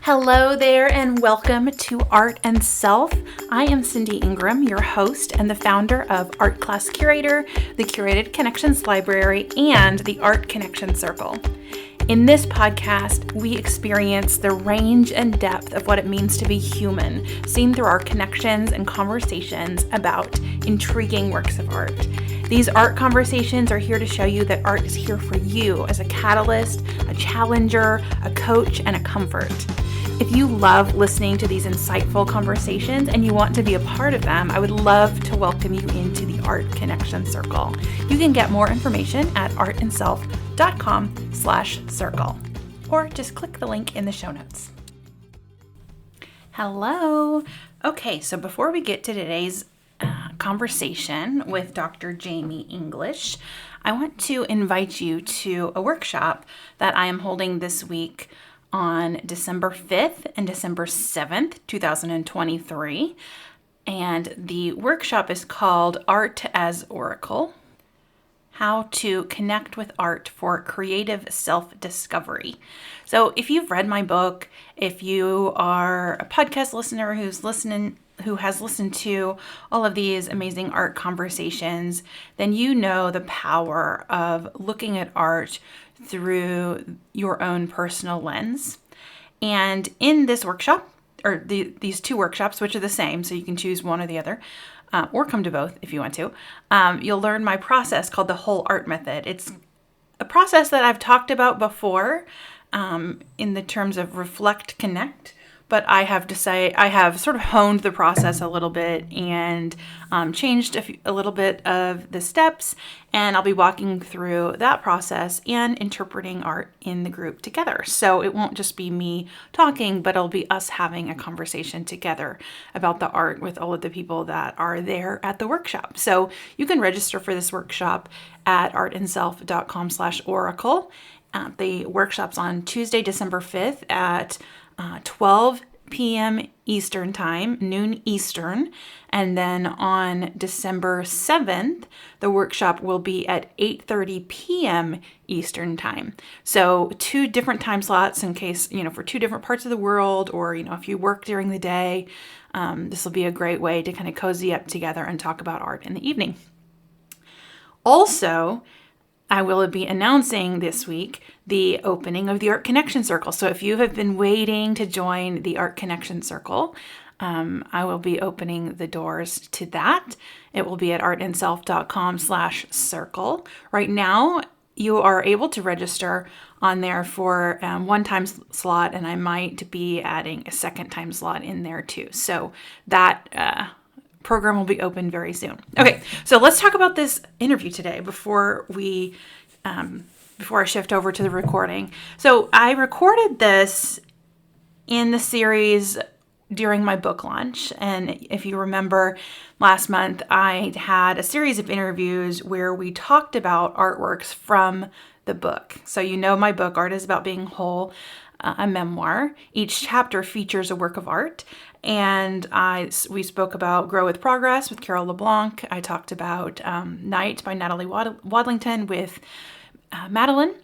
Hello there and welcome to Art and Self. I am Cindy Ingram, your host and the founder of Art Class Curator, the Curated Connections Library, and the Art Connection Circle. In this podcast, we experience the range and depth of what it means to be human, seen through our connections and conversations about intriguing works of art. These art conversations are here to show you that art is here for you as a catalyst, a challenger, a coach, and a comfort. If you love listening to these insightful conversations and you want to be a part of them, I would love to welcome you into the Art Connection Circle. You can get more information at artandself.com/circle, or just click the link in the show notes. Hello. Okay, so before we get to today's conversation with Dr. Jamie English, I want to invite you to a workshop that I am holding this week on December 5th and December 7th, 2023. And the workshop is called Art as Oracle: How to Connect with Art for Creative Self-Discovery. So if you've read my book, if you are a podcast listener who has listened to all of these amazing art conversations, then you know the power of looking at art through your own personal lens. And in this workshop, or these two workshops, which are the same, so you can choose one or the other, or come to both if you want to, you'll learn my process called the Whole Art Method. It's a process that I've talked about before in the terms of reflect, connect, but I have sort of honed the process a little bit and changed a little bit of the steps, and I'll be walking through that process and interpreting art in the group together. So it won't just be me talking, but it'll be us having a conversation together about the art with all of the people that are there at the workshop. So you can register for this workshop at artandself.com/oracle. The workshop's on Tuesday, December 5th at 12 p.m. Eastern Time, noon Eastern. And then on December 7th, the workshop will be at 8:30 p.m. Eastern Time. So two different time slots in case, for two different parts of the world, or, if you work during the day, this will be a great way to kind of cozy up together and talk about art in the evening. Also, I will be announcing this week the opening of the Art Connection Circle. So if you have been waiting to join the Art Connection Circle, I will be opening the doors to that. It will be at artandself.com/circle. Right now, you are able to register on there for one time slot, and I might be adding a second time slot in there too. So that program will be open very soon. Okay, so let's talk about this interview today before I shift over to the recording. So I recorded this in the series during my book launch. And if you remember, last month I had a series of interviews where we talked about artworks from the book. So my book, Art is About Being Whole, a memoir. Each chapter features a work of art. And we spoke about Grow with Progress with Carol LeBlanc. I talked about Night by Natalie Wadlington with Madeline.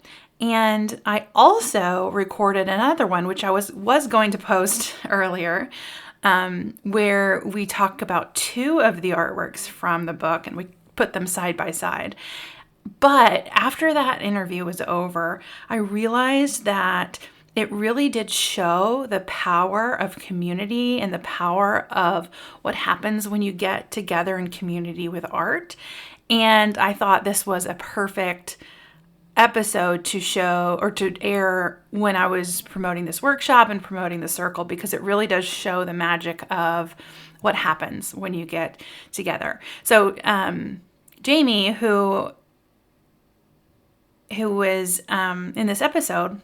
And I also recorded another one, which I was going to post earlier, where we talk about two of the artworks from the book and we put them side by side. But after that interview was over, I realized that it really did show the power of community and the power of what happens when you get together in community with art. And I thought this was a perfect episode to show or to air when I was promoting this workshop and promoting the circle, because it really does show the magic of what happens when you get together. So Jamie, who was in this episode,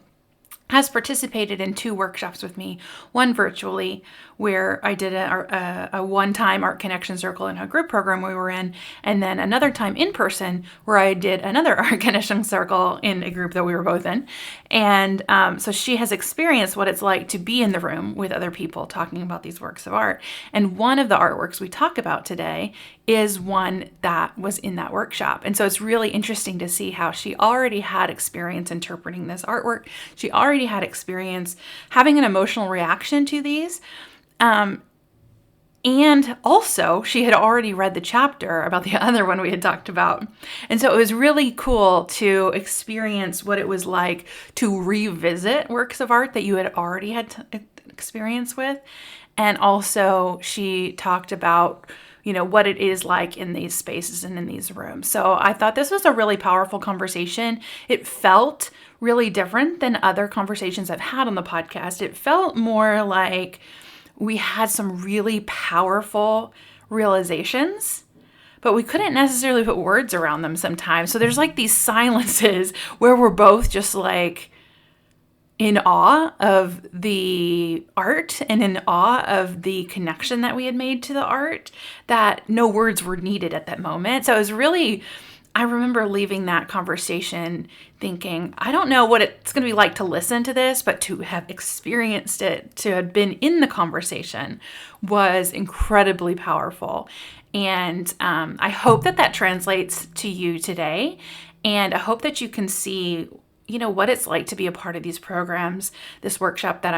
has participated in two workshops with me, one virtually where I did a one-time Art Connection Circle in a group program we were in, and then another time in person where I did another Art Connection Circle in a group that we were both in. And so she has experienced what it's like to be in the room with other people talking about these works of art. And one of the artworks we talk about today is one that was in that workshop. And so it's really interesting to see how she already had experience interpreting this artwork. She already already had experience having an emotional reaction to these. And also, she had already read the chapter about the other one we had talked about. And so it was really cool to experience what it was like to revisit works of art that you had already had experience with. And also, she talked about, what it is like in these spaces and in these rooms. So I thought this was a really powerful conversation. It felt really different than other conversations I've had on the podcast. It felt more like we had some really powerful realizations, but we couldn't necessarily put words around them sometimes. So there's like these silences where we're both just like in awe of the art and in awe of the connection that we had made to the art, that no words were needed at that moment. So it was really, I remember leaving that conversation thinking, I don't know what it's going to be like to listen to this, but to have experienced it, to have been in the conversation was incredibly powerful. And I hope that translates to you today. And I hope that you can see, what it's like to be a part of these programs, this workshop that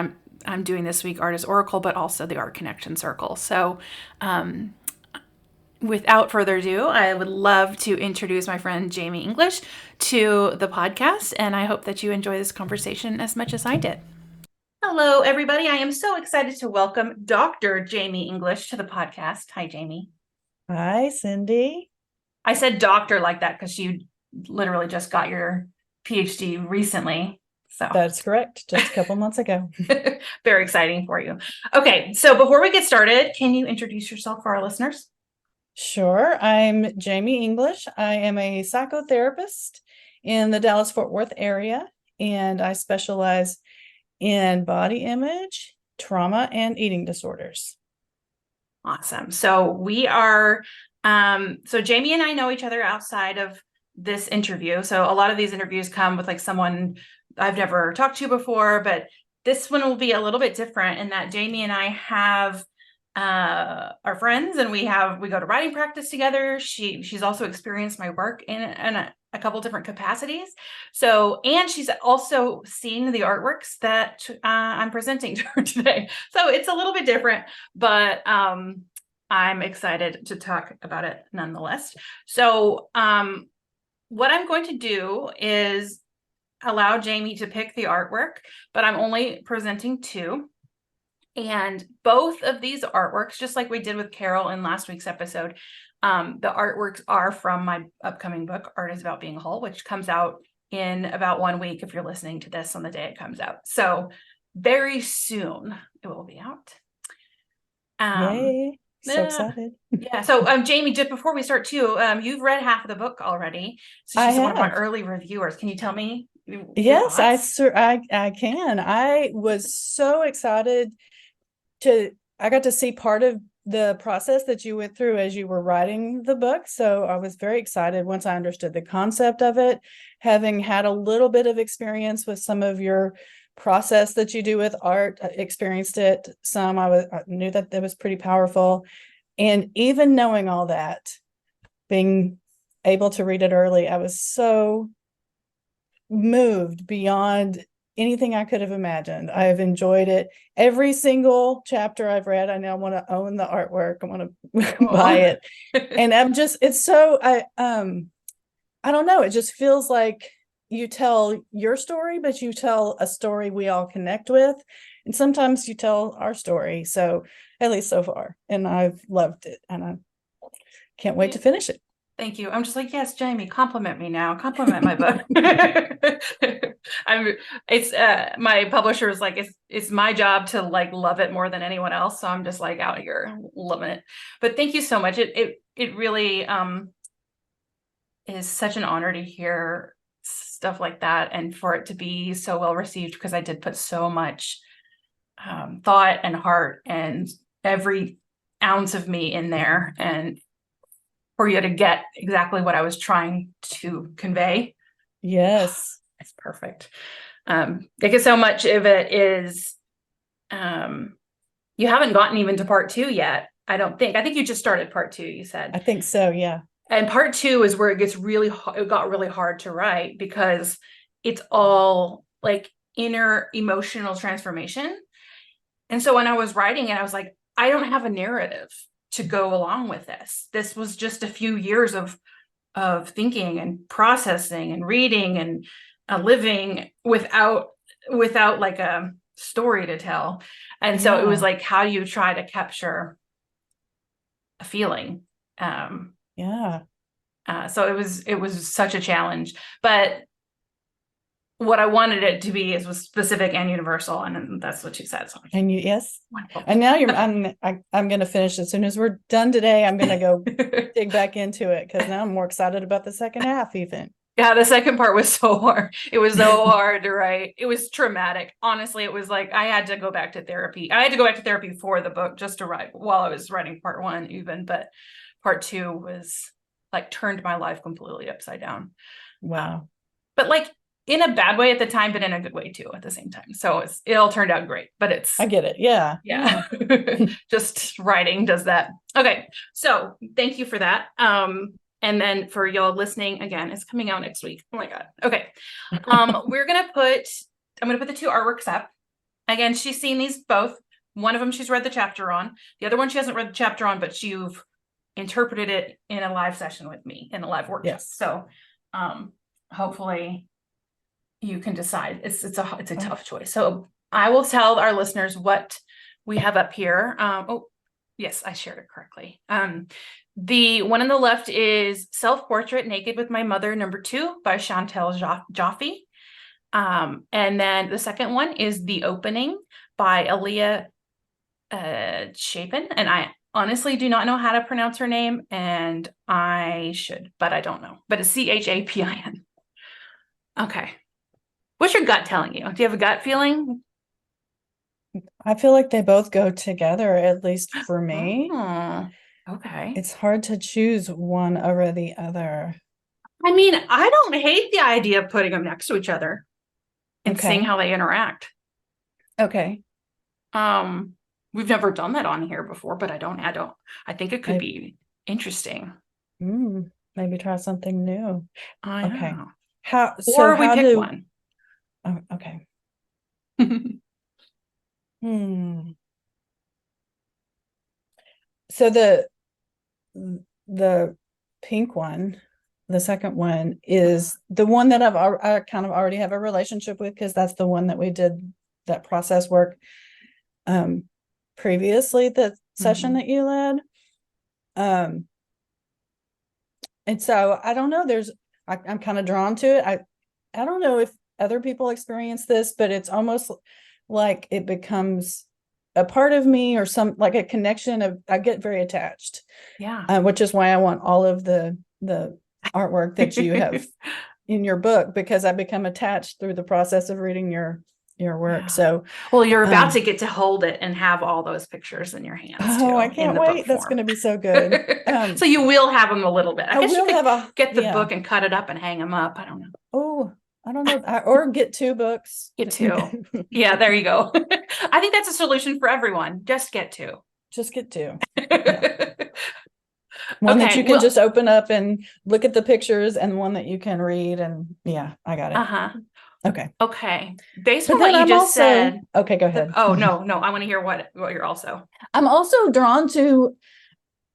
I'm doing this week, Art is Oracle, but also the Art Connection Circle. So, without further ado, I would love to introduce my friend Jamie English to the podcast, and I hope that you enjoy this conversation as much as I did. Hello, everybody. I am so excited to welcome Dr. Jamie English to the podcast. Hi, Jamie. Hi, Cindy. I said doctor like that because you literally just got your PhD recently. So That's correct. Just a couple months ago. Very exciting for you. Okay, so before we get started, can you introduce yourself for our listeners? Sure. I'm Jamie English. I am a psychotherapist in the Dallas-Fort Worth area, and I specialize in body image, trauma, and eating disorders. Awesome. So we are, so Jamie and I know each other outside of this interview. So a lot of these interviews come with like someone I've never talked to before, but this one will be a little bit different in that Jamie and I have are friends, and we go to writing practice together. She's also experienced my work in a couple different capacities. So, and she's also seen the artworks that I'm presenting to her today. So it's a little bit different, but I'm excited to talk about it nonetheless. So what I'm going to do is allow Jamie to pick the artwork, but I'm only presenting two. And both of these artworks, just like we did with Carol in last week's episode, the artworks are from my upcoming book, Art is About Being Whole, which comes out in about 1 week if you're listening to this on the day it comes out. So very soon it will be out. Yay. So excited. Yeah. So Jamie, just before we start too, you've read half of the book already. So she's one of my early reviewers. Can you tell me? Yes, I can. I was so excited I got to see part of the process that you went through as you were writing the book. So I was very excited once I understood the concept of it, having had a little bit of experience with some of your process that you do with art. I experienced it some. I knew that was pretty powerful. And even knowing all that, being able to read it early, I was so moved beyond anything I could have imagined. I have enjoyed it. Every single chapter I've read, I now want to own the artwork. I want to buy it. And it's so, I don't know. It just feels like you tell your story, but you tell a story we all connect with. And sometimes you tell our story. So at least so far. And I've loved it. And I can't wait to finish it. Thank you. I'm just like, yes, Jamie, compliment me now. Compliment my book. My publisher is like, it's my job to like love it more than anyone else. So I'm just like out here loving it. But thank you so much. It really is such an honor to hear stuff like that, and for it to be so well received, because I did put so much thought and heart and every ounce of me in there, and for you to get exactly what I was trying to convey. Yes. It's perfect. Because so much of it is, you haven't gotten even to part 2 yet. I think you just started part 2, you said. I think so. Yeah. And part 2 is where it got really hard to write, because it's all like inner emotional transformation. And so when I was writing it, I was like, I don't have a narrative to go along with this. This was just a few years of thinking and processing and reading and living without like a story to tell. And so it was Yeah. like, how do you try to capture a feeling? Um, Yeah. so it was such a challenge, but what I wanted it to be was specific and universal, and that's what you said. So And you, yes. wonderful. And now I'm going to finish as soon as we're done today. I'm going to go dig back into it because now I'm more excited about the second half even. Yeah, the second part was so hard. It was so hard to write. It was traumatic. Honestly, it was like I had to go back to therapy. I had to go back to therapy for the book just to write while I was writing part one, even. But part two was like turned my life completely upside down. Wow. But like in a bad way at the time, but in a good way too at the same time. So it all turned out great. But I get it. Yeah. yeah. Just writing does that. Okay. So thank you for that. And then for y'all listening, again, it's coming out next week. Oh my God. Okay. I'm gonna put the two artworks up. Again, she's seen these both. One of them she's read the chapter on. The other one she hasn't read the chapter on, but you've interpreted it in a live session with me in a live workshop. Yes. So hopefully you can decide. It's a tough choice. So I will tell our listeners what we have up here. Oh, yes, I shared it correctly. The one on the left is Self-Portrait Naked with My Mother, #2 by Chantel Jaffe. And then the second one is The Opening by Aaliyah Chapin. And I honestly do not know how to pronounce her name, and I should, but I don't know. But it's Chapin. Okay. What's your gut telling you? Do you have a gut feeling? I feel like they both go together, at least for me. Oh, okay. It's hard to choose one over the other. I mean, I don't hate the idea of putting them next to each other and seeing Okay. how they interact. Okay. We've never done that on here before, but I think it could be interesting. Maybe try something new. I Okay. know. So Or we how pick do one. Oh, okay. So the pink one, the second one is the one that I kind of already have a relationship with because that's the one that we did that process work previously, the session that you led. And so I don't know, I'm kind of drawn to it. I don't know if other people experience this, but it's almost like it becomes a part of me or some like a connection of I get very attached. Yeah. Which is why I want all of the artwork that you have in your book, because I become attached through the process of reading your work. Yeah. So well, you're about to get to hold it and have all those pictures in your hands too. I can't wait. That's going to be so good. So you will have them a little bit. I guess you could get the book and cut it up and hang them up. I don't know. Oh, I don't know. Or get 2 books. Get 2. Yeah, there you go. I think that's a solution for everyone. Just get 2. Just get 2. Yeah. One that you can just open up and look at the pictures, and one that you can read. And yeah, I got it. Okay. Based on what you just said. Okay, go ahead. Oh, no. I want to hear what you're also. I'm also drawn to,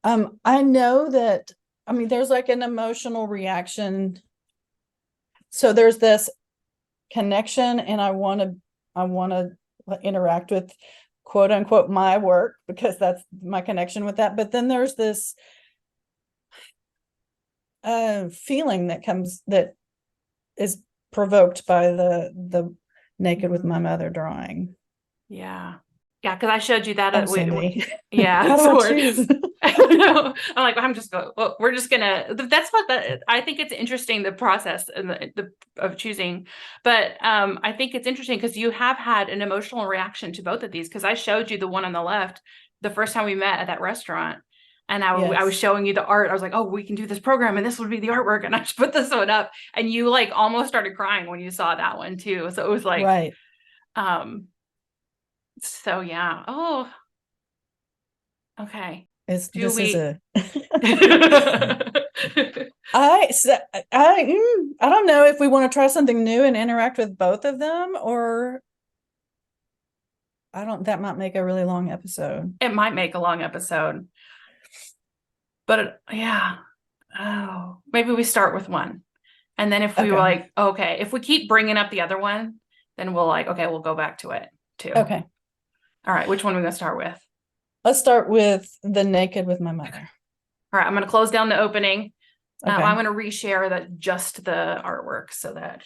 I know that, I mean, there's like an emotional reaction. So there's this connection, and I want to interact with quote unquote my work because that's my connection with that. But then there's this feeling that is provoked by the Naked with My Mother drawing. Yeah, because I showed you that. Yeah, how do I choose? I'm like, we're just gonna. That's what I think it's interesting, the process and the of choosing. But I think it's interesting because you have had an emotional reaction to both of these. Because I showed you the one on the left the first time we met at that restaurant. And I was showing you the art. I was like, oh, we can do this program and this would be the artwork. And I just put this one up, and you like almost started crying when you saw that one too. So it was like, right. So yeah. Oh, okay. Is a I don't know if we want to try something new and interact with both of them, or that might make a really long episode. It might make a long episode, but yeah. Oh, maybe we start with one. And then if we were Okay. like, okay, if we keep bringing up the other one, then we'll like, okay, we'll go back to it too. Okay. All right, which one are we going to start with? Let's start with the naked with my mother. All right, I'm going to close down the opening. Okay. I'm going to reshare just the artwork so that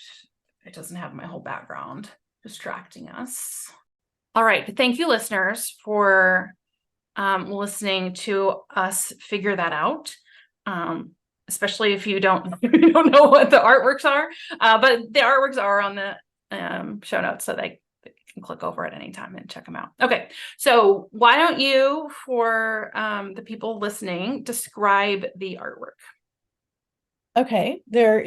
it doesn't have my whole background distracting us. All right, thank you, listeners, for listening to us figure that out. Especially if you don't know what the artworks are, but the artworks are on the show notes, so they can click over at any time and check them out. Okay, so why don't you, for the people listening, describe the artwork? Okay, there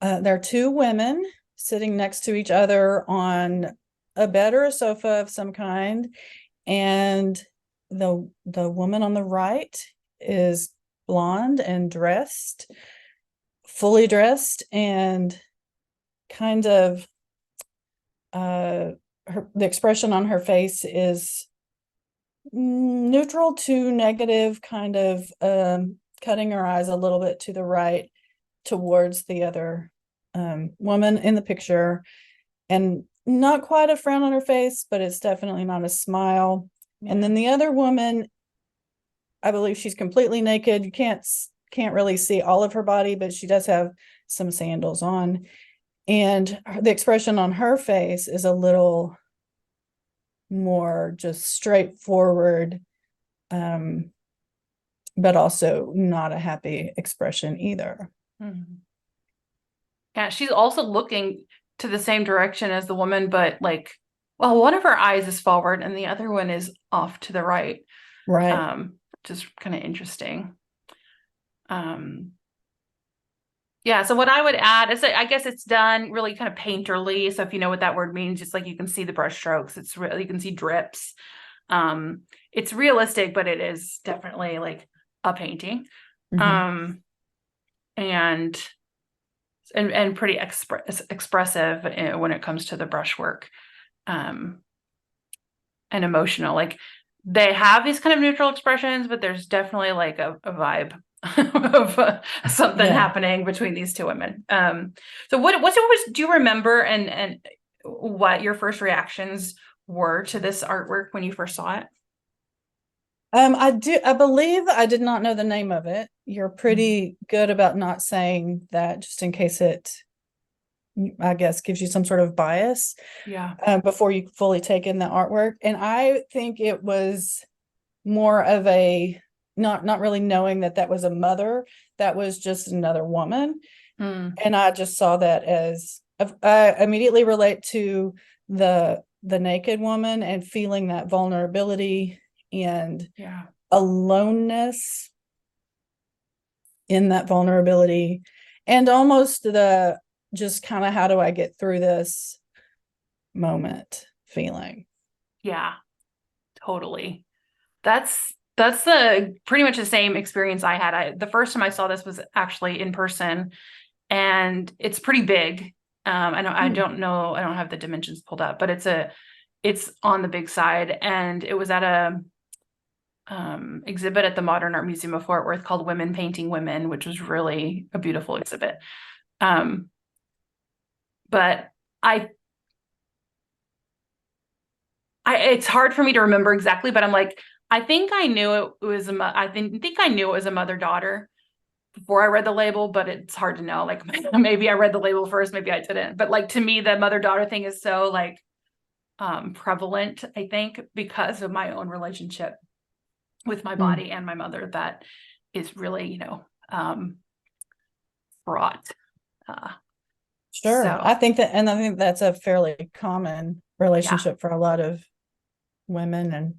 are two women sitting next to each other on a bed or a sofa of some kind, and the woman on the right is blonde and fully dressed, and kind of the expression on her face is neutral to negative, kind of cutting her eyes a little bit to the right towards the other woman in the picture, and not quite a frown on her face, but it's definitely not a smile. And then the other woman, I believe she's completely naked. You can't really see all of her body, but she does have some sandals on. And the expression on her face is a little more just straightforward, but also not a happy expression either. Mm-hmm. Yeah, she's also looking to the same direction as the woman, but like, well, one of her eyes is forward and the other one is off to the right. Right. Just kind of interesting. Yeah, so what I would add is that I guess it's done really kind of painterly. So if you know what that word means, just like you can see the brush strokes, it's really, you can see drips. It's realistic, but it is definitely like a painting. Mm-hmm. And pretty expressive when it comes to the brushwork, and emotional. Like they have these kind of neutral expressions, but there's definitely like a vibe of something happening between these two women. So do you remember and what your first reactions were to this artwork when you first saw it? I believe I did not know the name of it. You're pretty good about not saying that, just in case it, I guess, gives you some sort of bias. Yeah. Before you fully take in the artwork. And I think it was more of a not really knowing that was a mother, that was just another woman. And I just saw that as, I immediately relate to the naked woman and feeling that vulnerability and aloneness in that vulnerability, and almost the just kind of, how do I get through this moment feeling. Yeah, totally. That's the pretty much the same experience I had. The first time I saw this was actually in person, and it's pretty big. I don't know, I don't have the dimensions pulled up, but it's on the big side, and it was at a exhibit at the Modern Art Museum of Fort Worth called Women Painting Women, which was really a beautiful exhibit. But it's hard for me to remember exactly, but I'm like, I think I knew it was I think I knew it was a mother-daughter before I read the label, but it's hard to know. Like maybe I read the label first, maybe I didn't. But like to me, the mother-daughter thing is so like prevalent, I think, because of my own relationship with my body and my mother, that is really, fraught. Sure. So I think that's a fairly common relationship for a lot of women, and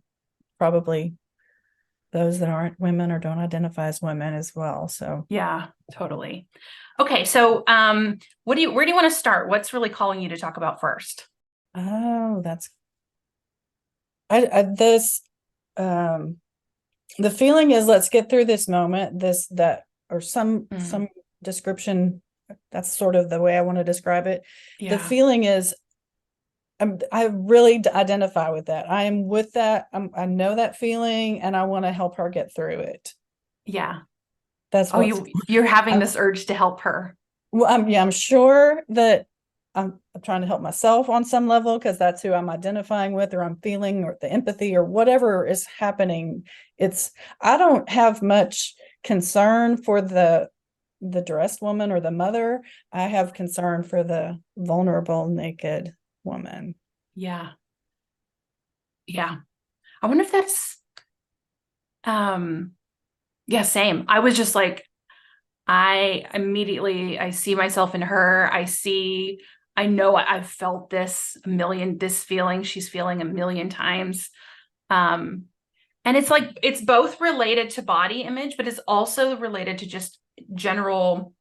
probably those that aren't women or don't identify as women as well. So yeah, totally. Okay, so where do you want to start? What's really calling you to talk about first? oh, that's this The feeling is, let's get through this moment, this, that, or some Mm, description. That's sort of the way I want to describe it. The yeah. feeling is, I really identify with that. I am with that. I know that feeling, and I want to help her get through it. Yeah. That's Oh, what's. you're having I'm, this urge to help her. well, yeah, I'm sure that I'm trying to help myself on some level, because that's who I'm identifying with, or I'm feeling, or the empathy, or whatever is happening. It's, I don't have much concern for the dressed woman or the mother. I have concern for the vulnerable, naked woman. Yeah. Yeah. I wonder if that's um yeah, same. I was just like I see myself in her. I know I've felt this feeling she's feeling a million times. Um and it's like it's both related to body image, but it's also related to just general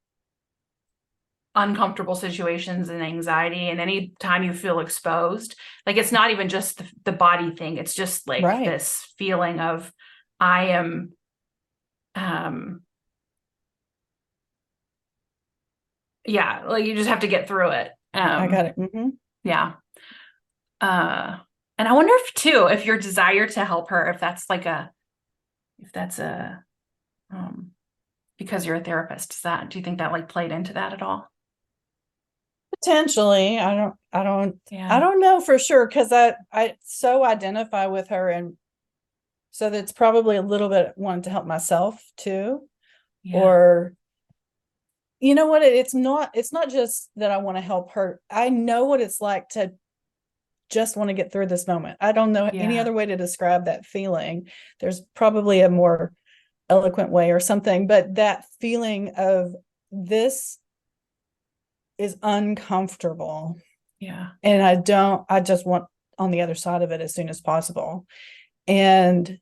uncomfortable situations and anxiety, and any time you feel exposed, like it's not even just the body thing, it's just like Right. this feeling of I am um yeah, like you just have to get through it. I got it. Hmm. Yeah. uh and I wonder if too, if your desire to help her, if that's a um because you're a therapist, do you think that like played into that at all? Potentially. I Yeah. don't know for sure, because I so identify with her, and so that's probably a little bit wanting to help myself too. Yeah. Or, you know what, it's not just that I want to help her. I know what it's like to just want to get through this moment. I don't know any Yeah. other way to describe that feeling. There's probably a more eloquent way or something, but that feeling of, this is uncomfortable, Yeah. and I just want on the other side of it as soon as possible. And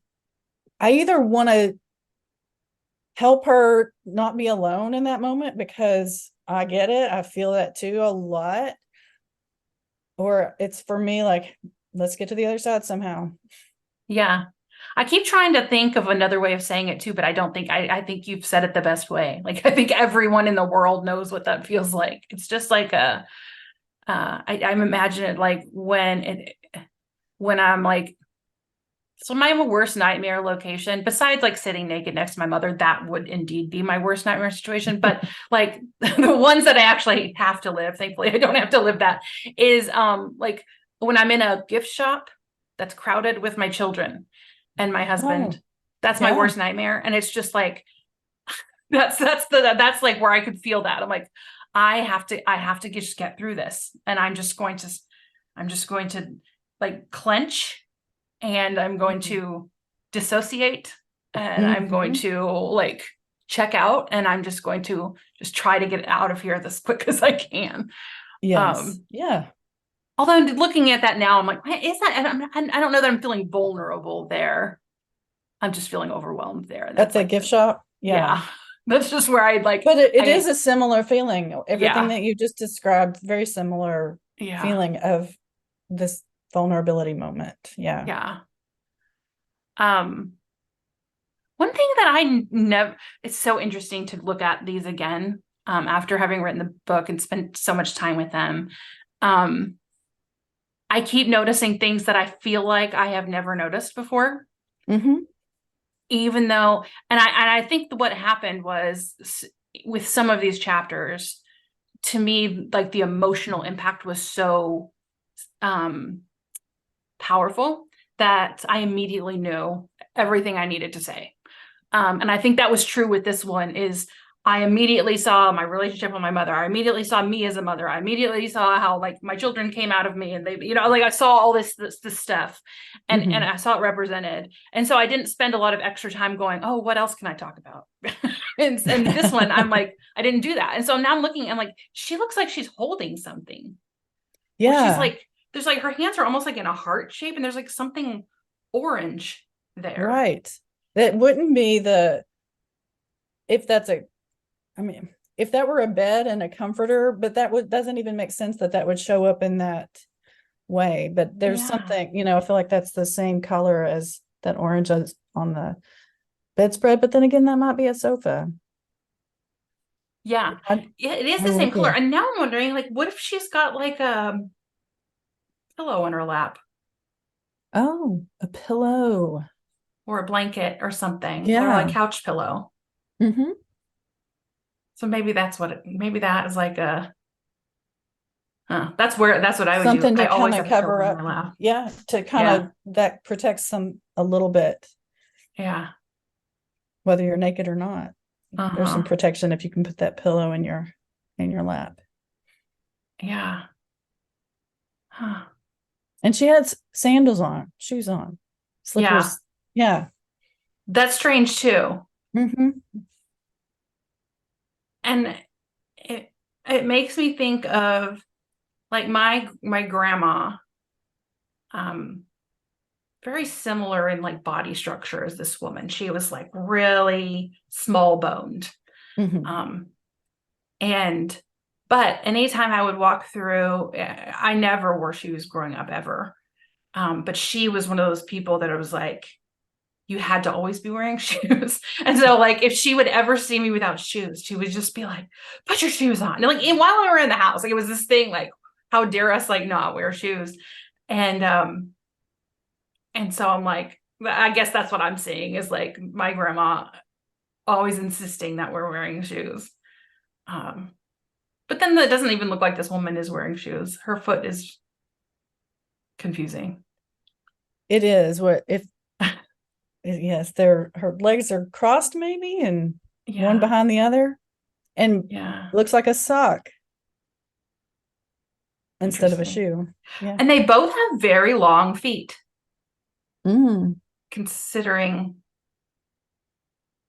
I either want to help her not be alone in that moment, because I get it, I feel that too a lot, or it's for me like, let's get to the other side somehow. Yeah. I keep trying to think of another way of saying it too, but I don't think I think you've said it the best way. Like I think everyone in the world knows what that feels like. It's just like I'm imagining it like when I'm like, so my worst nightmare location, besides like sitting naked next to my mother, that would indeed be my worst nightmare situation. But like the ones that I actually have to live, thankfully I don't have to live that, is like when I'm in a gift shop that's crowded with my children and my Oh, husband. That's my yeah. worst nightmare. And it's just like that's like where I could feel that. I'm like, I have to just get through this. And I'm just going to like clench, and I'm going to dissociate, and I'm going Mm-hmm. to like check out, and I'm just going to just try to get out of here this quick as I can. Yes. Um, Yeah. Although looking at that now, I'm like, is that? I don't know that I'm feeling vulnerable there. I'm just feeling overwhelmed there, and At that's the like gift shop. Yeah. yeah, that's just where I'd like But it is I a similar feeling. Everything yeah that you just described, very similar yeah feeling of this vulnerability moment. Yeah. yeah. Um, One thing that I never, it's so interesting to look at these again after having written the book and spent so much time with them. Um, I keep noticing things that I feel like I have never noticed before, Mm-hmm. even though, and I think what happened was with some of these chapters, to me, like the emotional impact was so um, powerful that I immediately knew everything I needed to say. And I think that was true with this one is I immediately saw my relationship with my mother. I immediately saw me as a mother. I immediately saw how like my children came out of me, and they, like I saw all this stuff, and Mm-hmm. I saw it represented. And so I didn't spend a lot of extra time going, oh, what else can I talk about? And this one, I'm like, I didn't do that. And so now I'm looking, I'm like, she looks like she's holding something, or she's Yeah. like, there's like her hands are almost like in a heart shape, and there's like something orange there. Right. That wouldn't be the, if that's a, I mean, if that were a bed and a comforter, but that would doesn't even make sense that that would show up in that way. But there's Yeah. something, I feel like that's the same color as that orange is on the bedspread, but then again, that might be a sofa. Yeah. I, It is the I'm same with color. you. And now I'm wondering, like, what if she's got like a pillow in her lap Oh, a pillow. or a blanket or something, or like Yeah. couch pillow? Hmm. So maybe that's what maybe that is like a, that's what I would do. Something I to kind always of have a pillow cover in my up. lap. Yeah, to kind Yeah. of that protects some a little bit, Yeah. whether you're naked or not. There's some Uh-huh. protection if you can put that pillow in your lap. Yeah. Huh. And she had sandals on, shoes on, Yeah. slippers. Yeah. That's strange too. Hmm. And it it makes me think of like my grandma, um, very similar in like body structure as this woman. She was like really small boned. Hmm. Um, and but anytime I would walk through, I never wore shoes growing up ever. But she was one of those people that it was like you had to always be wearing shoes. And so like if she would ever see me without shoes, she would just be like, put your shoes on. And like and while we were in the house, like it was this thing like, how dare us like not wear shoes? And and so I'm like, I guess that's what I'm seeing is like my grandma always insisting that we're wearing shoes. Um, but then it doesn't even look like this woman is wearing shoes. Her foot is confusing. It is what if yes, they're her legs are crossed maybe and one Yeah, behind the other and yeah, looks like a sock instead of a interesting. shoe. Yeah. And they both have very long feet, Mm, considering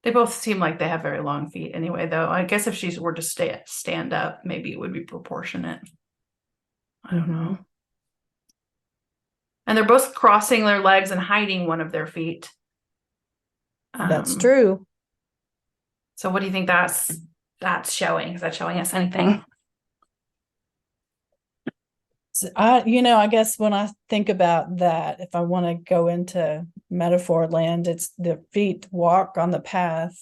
they both seem like they have very long feet anyway, though. I guess if she were to stand up, maybe it would be proportionate. I don't know. hmm. And they're both crossing their legs and hiding one of their feet. That's Um, true. so what do you think that's showing? Is that showing us anything? I guess when I think about that, if I want to go into metaphor land, it's the feet walk on the path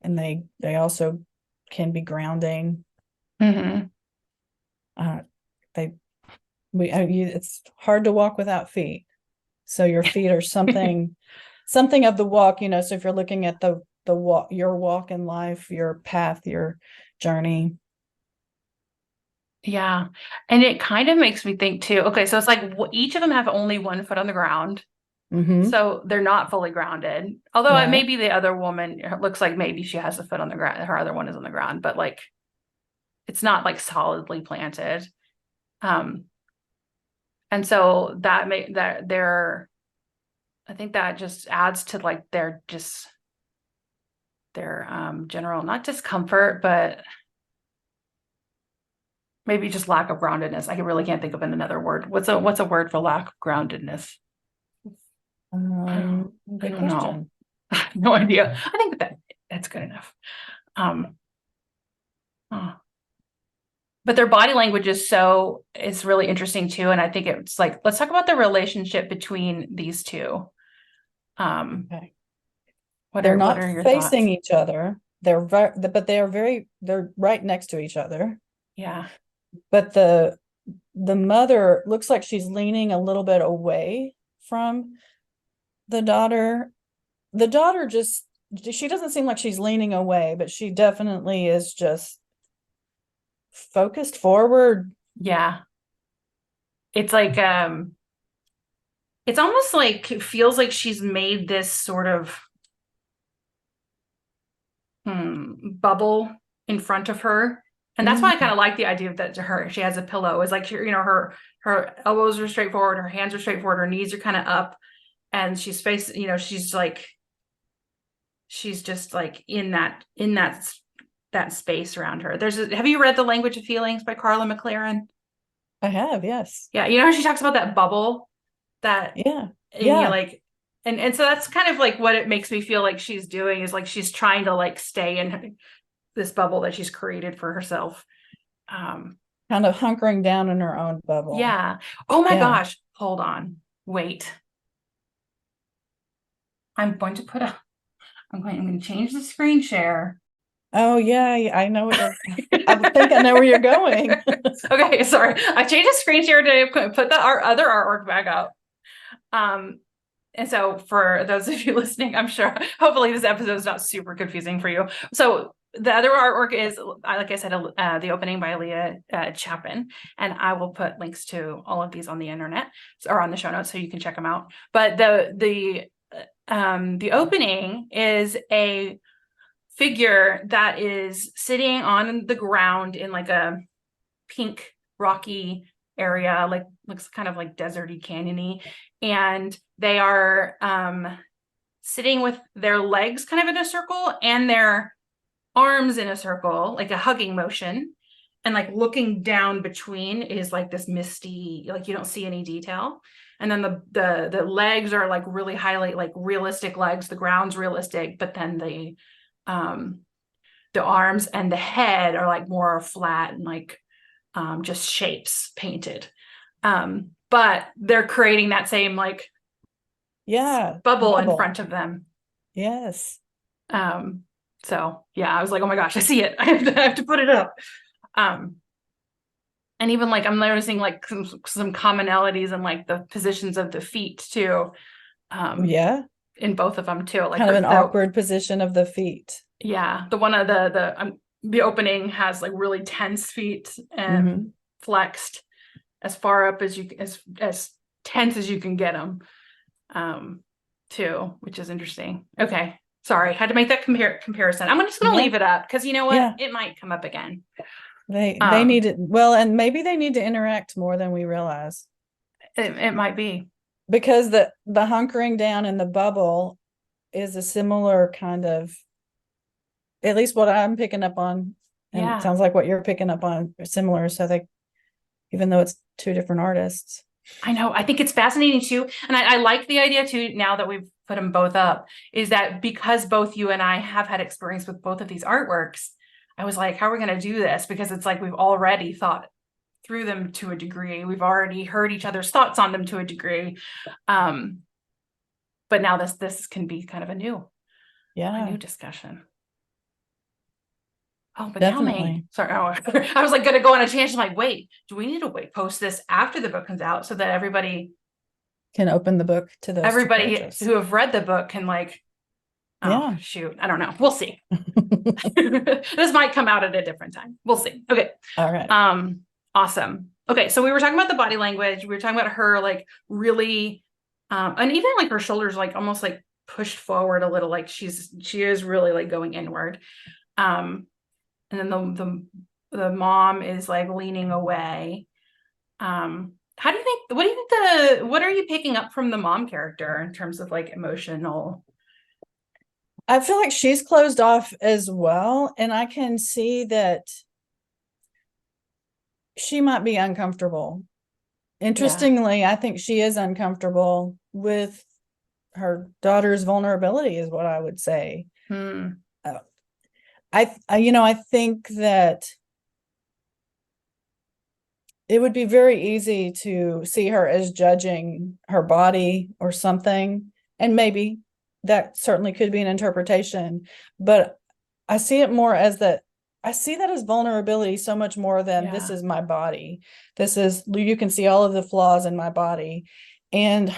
and they also can be grounding. Mm-hmm. Uh, they it's hard to walk without feet. So your feet are something of the walk, so if you're looking at the walk, your walk in life, your path, your journey. Yeah. And it kind of makes me think too. Okay, so it's like each of them have only one foot on the ground. Hmm. So they're not fully grounded. Although it may Right. be the other woman it looks like maybe she has a foot on the ground. Her other one is on the ground, but like it's not like solidly planted. Um, and so that may that they're I think that just adds to like their general not discomfort, but maybe just lack of groundedness. I really can't think of another word. What's a word for lack of groundedness? I Good don't know. question. No idea. I think that's good enough. Um, oh. But their body language is really interesting too. And I think it's like, let's talk about the relationship between these two. Um, Okay. what They're are what not are your facing thoughts? each other. But they're right next to each other. Yeah. But the mother looks like she's leaning a little bit away from the daughter. The daughter just she doesn't seem like she's leaning away, but she definitely is just focused forward. Yeah. It's like it's almost like it feels like she's made this sort of bubble in front of her. And that's why I kind Mm, of like the idea of that to her. She has a pillow. It's like her elbows are straightforward, her hands are straightforward, her knees are kind of up, and she's facing, she's just like in that space around her. Have you read The Language of Feelings by Carla McLaren? I have, yes. Yeah, you know how she talks about that bubble that Yeah. and you Yeah. like and so that's kind of like what it makes me feel like she's doing is like she's trying to like stay in this bubble that she's created for herself. Um, Kind of hunkering down in her own bubble. yeah. Oh my Yeah. gosh. Hold on. Wait. I'm going to put a I'm going to change the screen share. Oh yeah, I know what you're. I think I know where you're going. Okay, sorry. I changed the screen share to put our other artwork back up. Um, and so for those of you listening, I'm sure, hopefully this episode is not super confusing for you. So the other artwork is, like I said, the opening by Leah Chapin, and I will put links to all of these on the internet or on the show notes so you can check them out. But the opening is a figure that is sitting on the ground in like a pink rocky area, like looks kind of like deserty canyony, and they are sitting with their legs kind of in a circle and their arms in a circle, like a hugging motion, and like looking down between is like this misty, like you don't see any detail. And then the legs are like really highlight, like realistic legs, the ground's realistic, but then the arms and the head are like more flat and like just shapes painted. But they're creating that same like Yeah, bubble in bubble. front of them. Yes. So yeah, I was like, oh my gosh, I see it. I have to put it up. Um, and even like I'm noticing like some commonalities in like the positions of the feet too. Yeah. In both of them too. Like Kind of an awkward position of the feet. yeah, the one of the opening has like really tense feet and flexed as far up as you as tense as you can get them. Too, which is interesting. Okay, sorry, had to make that comparison. I'm just gonna leave it up because you know what, Yeah. it might come up again. They need it. Well, and maybe they need to interact more than we realize. It might be. Because the hunkering down in the bubble is a similar kind of, at least what I'm picking up on, and it sounds like what you're picking up on are similar. So they, even though it's two different artists. I know. I think it's fascinating too. And I like the idea too, now that we've put them both up, is that because both you and I have had experience with both of these artworks, I was like, how are we going to do this? Because it's like we've already thought through them to a degree. We've already heard each other's thoughts on them to a degree. But now this can be kind of a new discussion. Oh, but definitely. Sorry, I was like going to go on a tangent. I'm like, wait, do we need to post this after the book comes out so that everybody can open the book to those? Everybody who have read the book can like, oh shoot, I don't know. We'll see. This might come out at a different time. We'll see. Okay. All right. Awesome. Okay, so we were talking about the body language. We were talking about her like really, and even like her shoulders like almost like pushed forward a little, like she is really like going inward. And then the mom is like leaning away. How do you think, what are you picking up from the mom character in terms of like emotional? I feel like she's closed off as well. And I can see that she might be uncomfortable. Interestingly, I think she is uncomfortable with her daughter's vulnerability, is what I would say. I think that it would be very easy to see her as judging her body or something. And maybe that certainly could be an interpretation, but I see it more as that. I see that as vulnerability so much more than this is my body. You can see all of the flaws in my body. And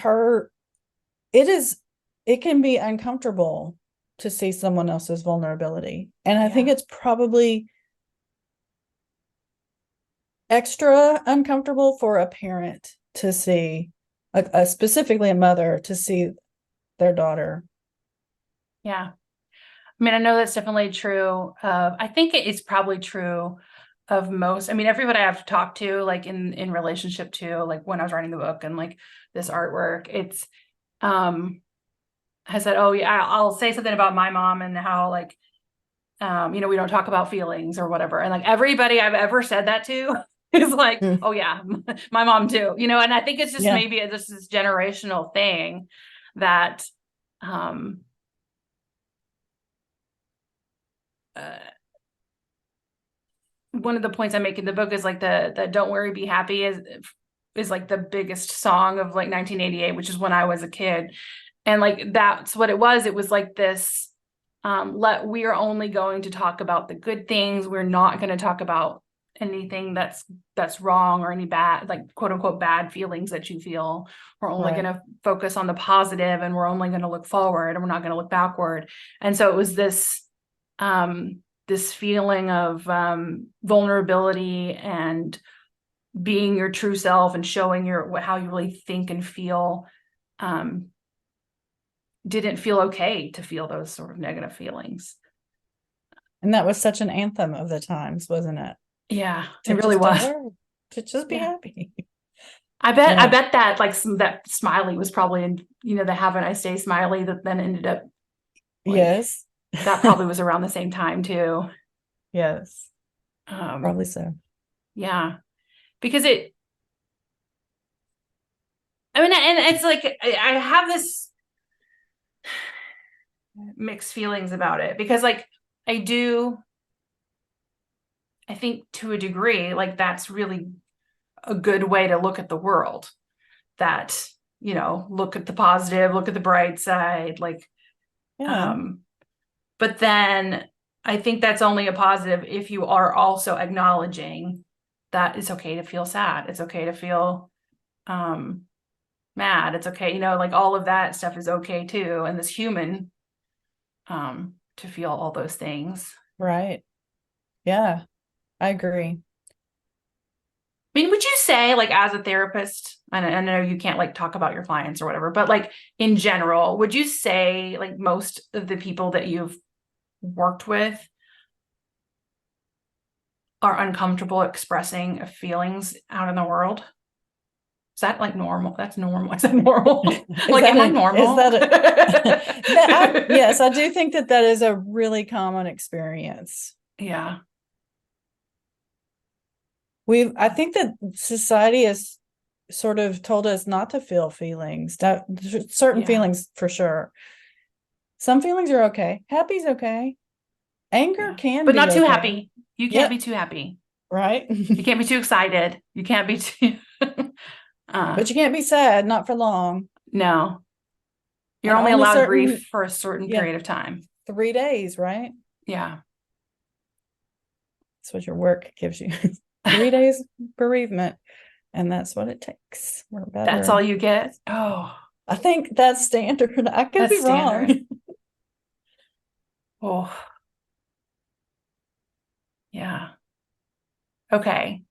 it can be uncomfortable to see someone else's vulnerability. And I think it's probably extra uncomfortable for a parent to see, specifically a mother, to see their daughter. Yeah. I mean, I know that's definitely true. I think it is probably true of most. I mean, everybody I've talked to, like in relationship to, like when I was writing the book and like this artwork, it's has said, oh yeah, I'll say something about my mom and how like, we don't talk about feelings or whatever. And like everybody I've ever said that to is like, oh yeah, my mom too, and I think it's just maybe this generational thing that, one of the points I make in the book is like the "Don't Worry, Be Happy" is like the biggest song of like 1988, which is when I was a kid, and like that's what it was. It was like this We are only going to talk about the good things. We're not going to talk about anything that's wrong or any bad, like quote unquote bad feelings that you feel. We're only Right. going to focus on the positive, and we're only going to look forward, and we're not going to look backward. And so it was this feeling of vulnerability and being your true self and showing how you really think and feel. um, didn't feel okay to feel those sort of negative feelings. And that was such an anthem of the times, wasn't it? Yeah, it To really just don't was. worry, to just be Yeah. happy. I Yeah. bet that that smiley was probably in, the have a nice day smiley that then ended up like Yes. that probably was around the same time too. Yes. Um, Probably so. yeah, because I mean, and it's like I have this mixed feelings about it because like I do, I think to a degree, like that's really a good way to look at the world. That, look at the positive, look at the bright side, like, Yeah. um, but then I think that's only a positive if you are also acknowledging that it's okay to feel sad. It's okay to feel um mad. It's okay, like all of that stuff is okay too. And this human to feel all those things. Right. Yeah. I agree. I mean, would you say, like, as a therapist, and I know you can't like talk about your clients or whatever, but like in general, would you say like most of the people that you've worked with are uncomfortable expressing feelings out in the world? Is that like normal? That's normal. Is that normal? Is Like, that am I a is normal? that a yes, I do think that that is a really common experience. Yeah. I think that society has sort of told us not to feel feelings, that certain Yeah. feelings for sure. Some feelings are okay. Happy's okay. Anger Yeah. can But be not too okay. happy. You can't Yep. be too happy. Right. You can't be too excited. You can't be too But you can't be sad, not for long. no. You're And only only allowed certain, grief for a certain yeah, period of time. 3 days, right? Yeah. That's what your work gives you. 3 days bereavement. And that's what it takes. We're That's all better. you get. Oh, I think that's standard. I could that's be standard. wrong. Oh, yeah. Okay.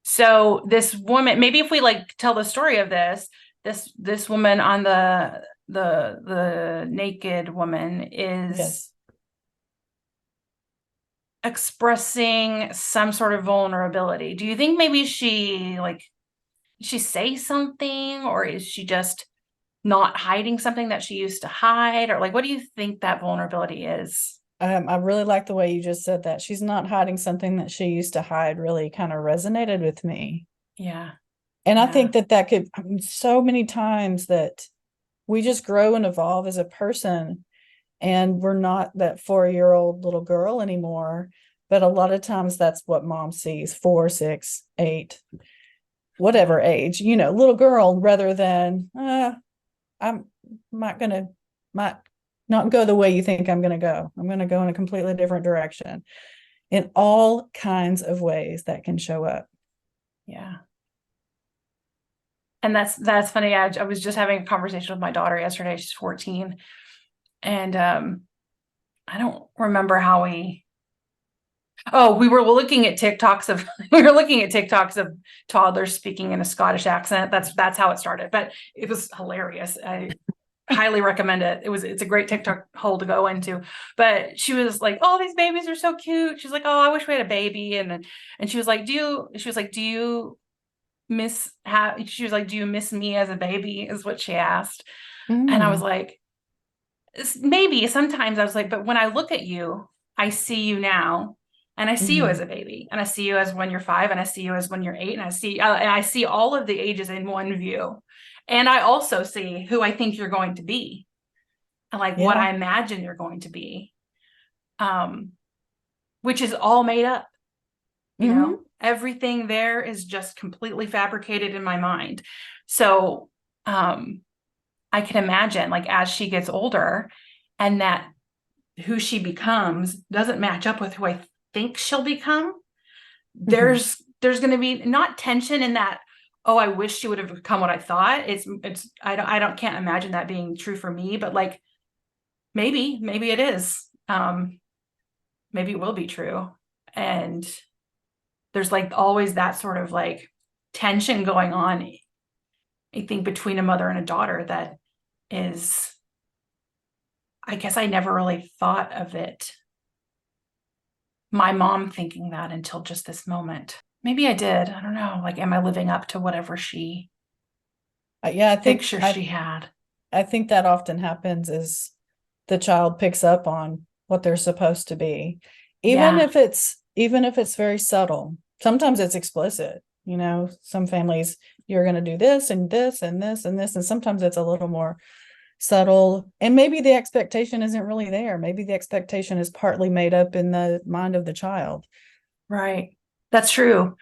So this woman, maybe if we like tell the story of this woman on the naked woman is Yes. expressing some sort of vulnerability. Do you think maybe she say something, or is she just not hiding something that she used to hide, or like what do you think that vulnerability is? I really like the way you just said that. She's not hiding something that she used to hide, really kind of resonated with me. Yeah. And I Yeah. think that that could, I mean, so many times that we just grow and evolve as a person, and we're not that 4-year-old little girl anymore. But a lot of times that's what mom sees, 4, 6, 8, Yeah. whatever age, little girl, rather than, I'm not gonna might not go the way you think I'm gonna go. I'm gonna go in a completely different direction in all kinds of ways that can show up. Yeah. And that's funny. I was just having a conversation with my daughter yesterday. She's 14. And I don't remember how we were looking at TikToks of we were looking at TikToks of toddlers speaking in a Scottish accent. That's how it started. But it was hilarious. I highly recommend it. It's a great TikTok hole to go into. But she was like, "Oh, these babies are so cute." She's like, "Oh, I wish we had a baby." And she was like, "Do you she was like, "Do you miss me as a baby?" is what she asked. And I was Mm, like, maybe sometimes I was like, but when I look at you, I see you now, and I see you as mhm. a baby, and I see you as when you're 5, and I see you as when you're 8, and I see all of the ages in one view. And I also see who I think you're going to be, and like what Yeah. I imagine you're going to be, um, which is all made up. Hmm. Everything there is just completely fabricated in my mind. So, I can imagine like as she gets older and that who she becomes doesn't match up with who I think she'll become, Mhm. there's going to be not tension in that, oh, I wish she would have become what I thought. It's I don't can't imagine that being true for me, but like maybe it is. Maybe it will be true. And there's like always that sort of like tension going on, I think, between a mother and a daughter that is, I guess I never really thought of it, my mom thinking that until just this moment. Maybe I did. I don't know. Like, am I living up to whatever she Yeah, picture she had? I think that often happens is the child picks up on what they're supposed to be, Yeah, even if it's very subtle. Sometimes it's explicit. Some families, you're going to do this and this and this and this, and sometimes it's a little more subtle. And maybe the expectation isn't really there. Maybe the expectation is partly made up in the mind of the child. right. That's true.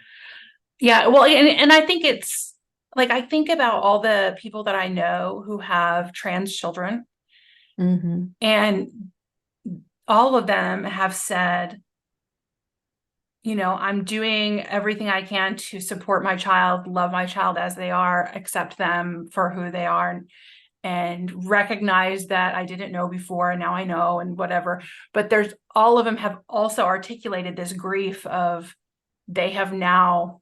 Yeah. Well, and I think it's like, I think about all the people that I know who have trans children, Mm-hmm. and all of them have said, I'm doing everything I can to support my child, love my child as they are, accept them for who they are, and recognize that I didn't know before and now I know and whatever. But there's all of them have also articulated this grief of they have now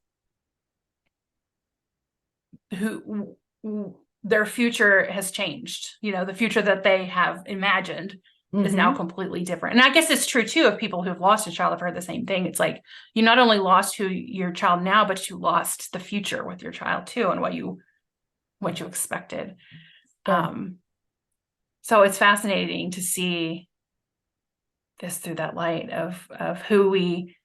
who their future has changed. The future that they have imagined is now Mm-hmm. completely different. And I guess it's true too of people who've lost a child. I've heard the same thing. It's like you not only lost who your child now, but you lost the future with your child too, and what you expected. Sure. Um, so it's fascinating to see this through that light of who we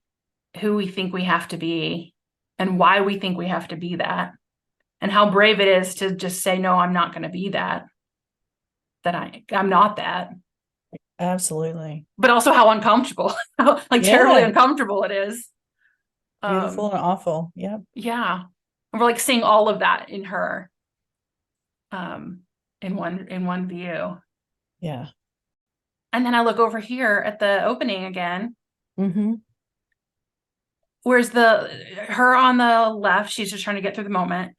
think we have to be and why we think we have to be that, and how brave it is to just say, no, I'm not going to be that I'm not that, Absolutely. but also how uncomfortable, like terribly Yeah. uncomfortable it is. Beautiful Um, and awful. Yep. yeah. And we're like seeing all of that in her, um, in one view. Yeah. And then I look over here at the opening again. Mm-hmm. Where's her on the left? She's just trying to get through the moment.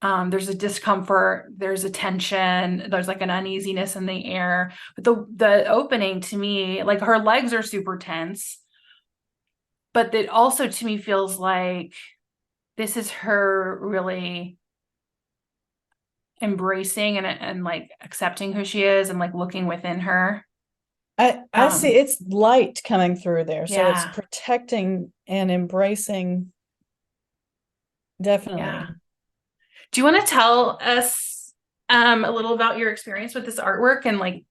There's a discomfort, there's a tension, there's like an uneasiness in the air. But the opening to me, like her legs are super tense, but it also to me feels like this is her really embracing and like accepting who she is and like looking within her. I see Um, it's light coming through there. So it's yeah, protecting and embracing, yeah. definitely. Do you want to tell us a little about your experience with this artwork and like,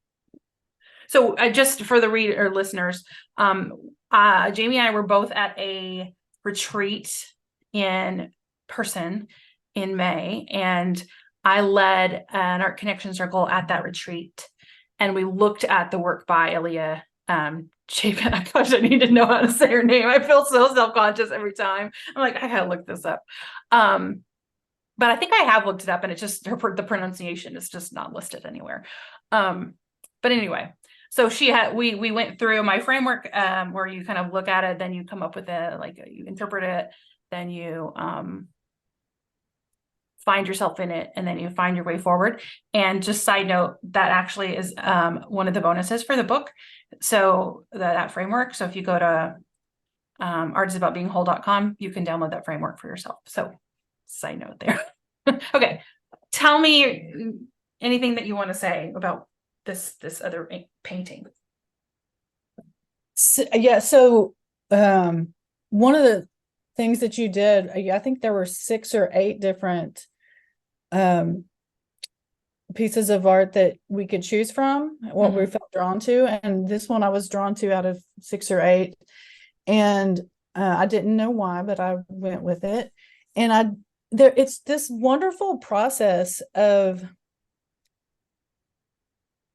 so just for the reader or listeners, Jamie and I were both at a retreat in person in May, and I led an art connection circle at that retreat, and we looked at the work by Elia Chapin. Gosh, I need to know how to say her name. I feel so self-conscious every time. I'm like, I gotta look this up. Um, but I think I have looked it up, and it's just the pronunciation is just not listed anywhere. Um, but anyway, so we went through my framework, where you kind of look at it, then you come up with it, like you interpret it, then you find yourself in it, and then you find your way forward. And just side note, that actually is one of the bonuses for the book. So that framework. So if you go to artisaboutbeingwhole.com, you can download that framework for yourself. So side note there. Okay, tell me anything that you want to say about this other painting. Yeah. So one of the things that you did, I think there were 6 or 8 different um, pieces of art that we could choose from, what we felt drawn to. And this one I was drawn to out of 6 or 8. And I didn't know why, but I went with it. And it's this wonderful process of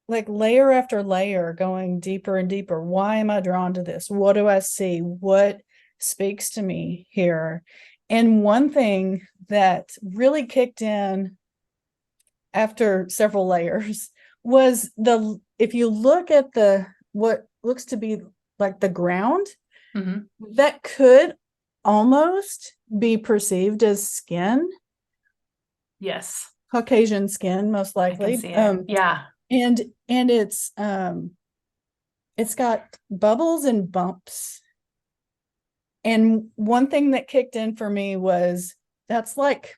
like layer after layer going deeper and deeper. Why am I drawn to this? What do I see? What speaks to me here? And one thing that really kicked in after several layers was if you look at the what looks to be like the ground Hmm. that could almost be perceived as skin, Yes, Caucasian skin, most I can likely. see it. Yeah. And it's got bubbles and bumps. And one thing that kicked in for me was that's like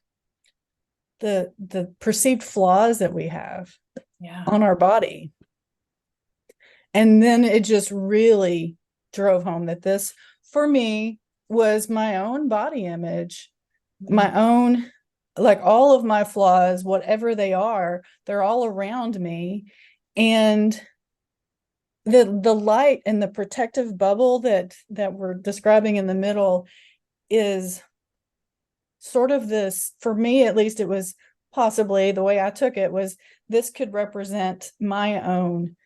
the perceived flaws that we have Yeah. on our body. And then it just really drove home that this, for me, was my own body image, my Mhm. own, like all of my flaws, whatever they are, they're all around me. And the light and the protective bubble that we're describing in the middle is sort of this, for me at least, it was possibly the way I took it was this could represent my own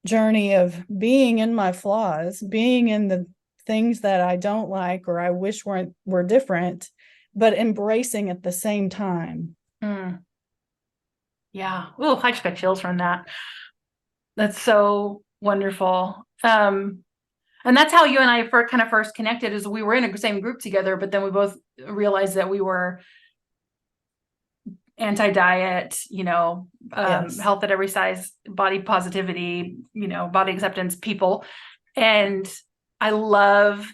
journey of being in my flaws, being in the things that I don't like or I wish were different, but embracing at the same time. Mm. Yeah. Oh, I just got chills from that. That's so wonderful. And that's how you and I kind of first connected is we were in a same group together, but then we both realized that we were anti-diet, Yes. health at every size, body positivity, body acceptance people. And I love,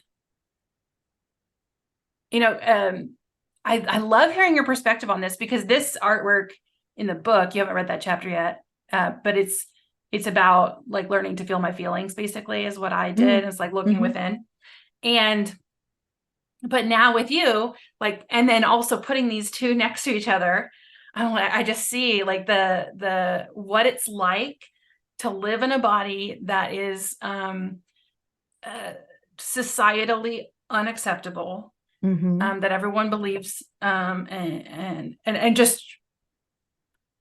you know, um, I love hearing your perspective on this because this artwork in the book, you haven't read that chapter yet, but it's about like learning to feel my feelings, basically, is what I did. Mm. It's like looking Mm-hmm. within. And but now with you, like, and then also putting these two next to each other, I just see like the what it's like to live in a body that is uh, societally unacceptable, Mm-hmm. that everyone believes, and just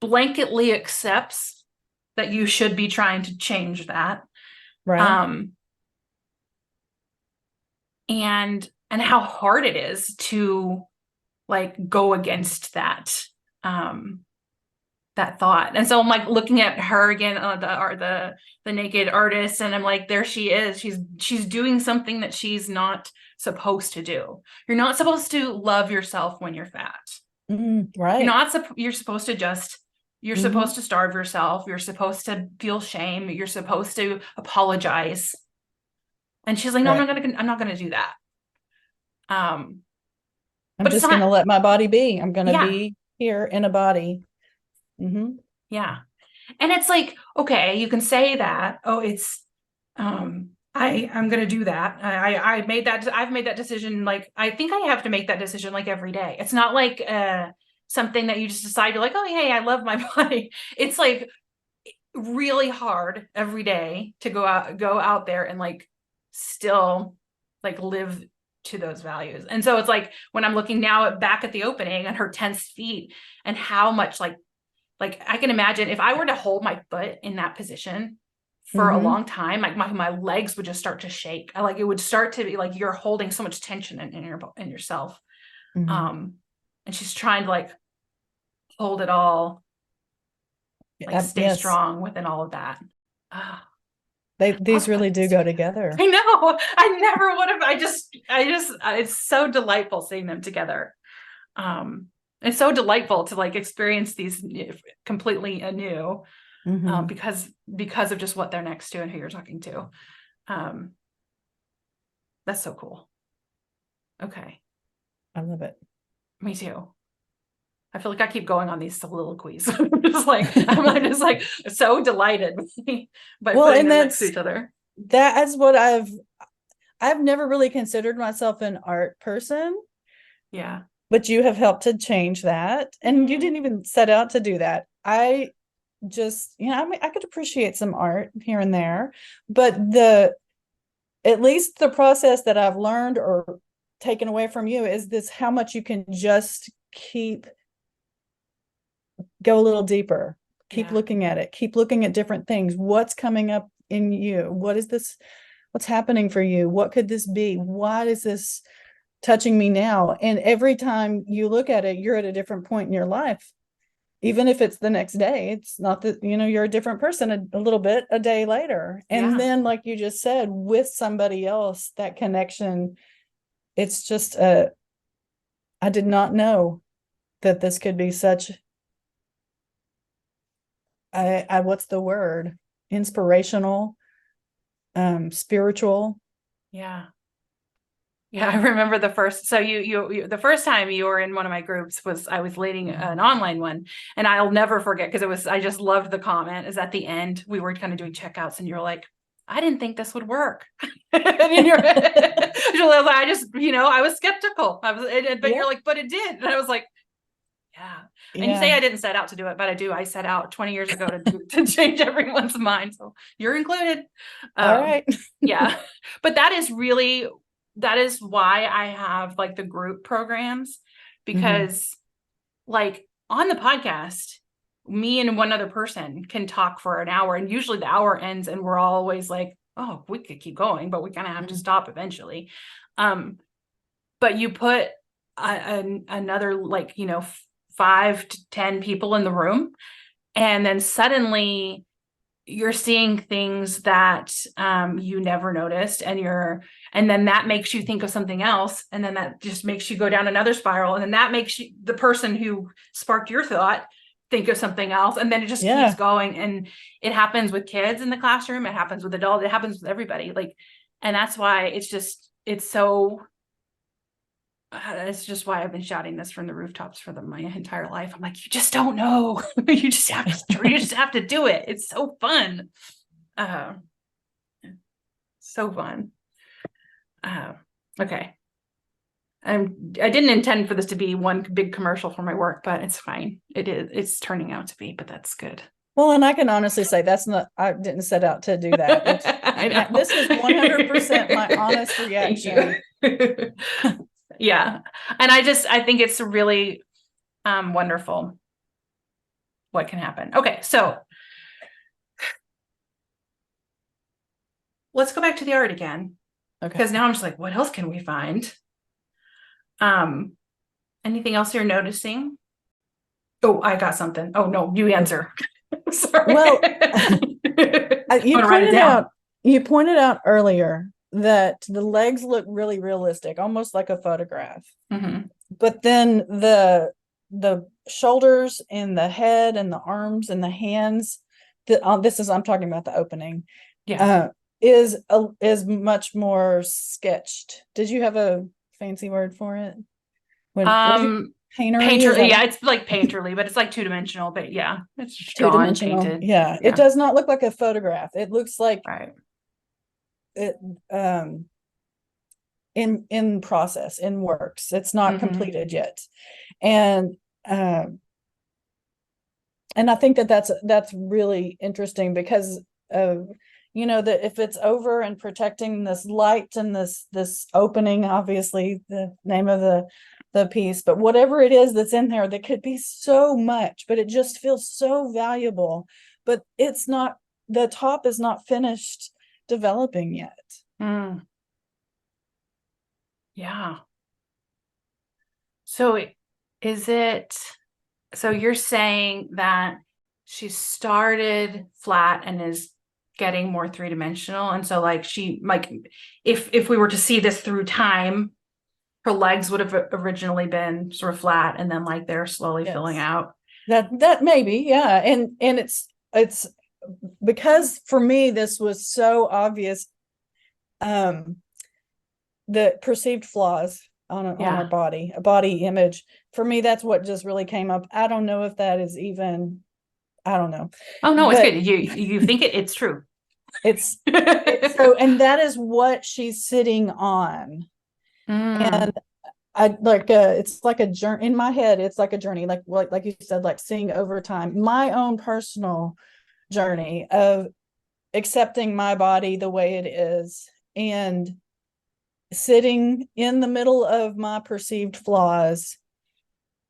blanketly accepts that you should be trying to change that. Right. Um, and how hard it is to like go against um that thought. And so I'm like looking at her again, the naked artist, and I'm like, there she is. She's doing something that she's not supposed to do. You're not supposed to love yourself when you're fat. Mm, You're right. not you're supposed to just you're Mm-hmm. supposed to starve yourself. You're supposed to feel shame. You're supposed to apologize. And she's like, no, Right. I'm not gonna do that. Um, I'm but it's just going not, to let my body be. I'm going to yeah, be here in a body. Mm-hmm. yeah. And it's like, okay, you can say that. Oh, it's I'm gonna do that. I made that I've made that decision. Like I think I have to make that decision like every day. It's not like something that you just decide you're like, oh hey, I love my body. It's like really hard every day to go out there and like still like live to those values. And so it's like when I'm looking now back at the opening and her tense feet and how much like I can imagine if I were to hold my foot in that position for a Mm-hmm. long time, like my legs would just start to shake. Like it would start to be like you're holding so much tension in yourself. Mm-hmm. Um, and she's trying to like hold it all, like stay Yes. strong within all of that. Ah, These love really putting do this go together. together. I know. I never would have. It's so delightful seeing them together. Um, it's so delightful to like experience these completely anew, Mm-hmm. because of just what they're next to and who you're talking to. Um, that's so cool. Okay, I love it. me too. I feel like I keep going on these soliloquies. I'm just like so delighted by Well, putting and them next to each other. that's what I've never really considered myself an art person, Yeah. but you have helped to change that. And you Mm-hmm. didn't even set out to do that. I just, I mean, I could appreciate some art here and there, but at least the process that I've learned or taken away from you is this how much you can just go a little deeper, keep Yeah. looking at it, keep looking at different things. What's coming up in you? What is this? What's happening for you? What could this be? Why is this touching me now? And every time you look at it, you're at a different point in your life. even if it's the next day, it's not that, you're a different person a little bit a day later. And Yeah. then, like you just said, with somebody else, that connection, it's just I did not know that this could be such I what's the word? Inspirational, spiritual. Yeah. Yeah, I remember the first. So the first time you were in one of my groups was I was leading an online one, and I'll never forget because I just loved the comment. Is at the end we were kind of doing checkouts, and you're like, I didn't think this would work. And you're, I just I was skeptical. But Yeah. you're like, but it did, and I was like, yeah. And you say Yeah. I didn't set out to do it, but I do. I set out 20 years ago to change everyone's mind, so you're included. All Um, right. yeah, but that is why I have like the group programs, Mhm. because like on the podcast, me and one other person can talk for an hour, and usually the hour ends and we're always like, oh, we could keep going, but we kind of have to Mhm. stop eventually. But you put another, like, 5 to 10 people in the room, and then suddenly you're seeing things that you never noticed, and then that makes you think of something else, and then that just makes you go down another spiral, and then that makes you, the person who sparked your thought, think of something else, and then it just keeps Yeah. going. And it happens with kids in the classroom, it happens with adults, it happens with everybody, like, and that's why it's so it's just why I've been shouting this from the rooftops for my entire life. I'm like, you just don't know. You just have to do it. It's so fun. Uh, so fun. Uh, okay. I didn't intend for this to be one big commercial for my work, but it's fine. It's turning out to be, but that's good. Well, and I can honestly say I didn't set out to do that. I know. This is 100% my honest Thank reaction. you. Yeah. And I think it's really wonderful what can happen. Okay. So let's go back to the art again, Okay. because now I'm just like, what else can we find? Um, Anything else you're noticing? Oh, I got something. Oh no, you answer. Sorry. Well, I'm you gonna write it pointed down. out you pointed out earlier that the legs look really realistic, almost like a photograph. Mhm. But then the shoulders and the head and the arms and the hands, I'm talking about the opening, Yeah. uh, is much more sketched. Did you have a fancy word for it? What did you Um, paintery? Is Painterly. that Yeah, it's like painterly, but it's like 2-dimensional. But yeah, it's just drawn, two-dimensional? painted. Yeah, it Yeah. does not look like a photograph. It looks like Right. it um in process, in works. It's not Mm-hmm. completed yet. And um and I think that's really interesting because of that if it's over and protecting this light and this opening, obviously the name of the piece, but whatever it is that's in there, that could be so much, but it just feels so valuable. But it's not, the top is not finished developing yet. Mm. Yeah. So is it, so you're saying that she started flat and is getting more 3-dimensional, and so like she, like, if we were to see this through time, her legs would have originally been sort of flat, and then like they're slowly filling Yes, out. that maybe, yeah. And it's because for me this was so obvious, um the perceived flaws on our Yeah. body, a body image. For me, that's what just really came up. I don't know if that is even, I don't know, Oh no, it's but good. You think it's true. it's so, and that is what she's sitting on. Mm, And I like it's like a journey in my head. It's like a journey, like you said, like seeing over time, my own personal journey of accepting my body the way it is, and sitting in the middle of my perceived flaws,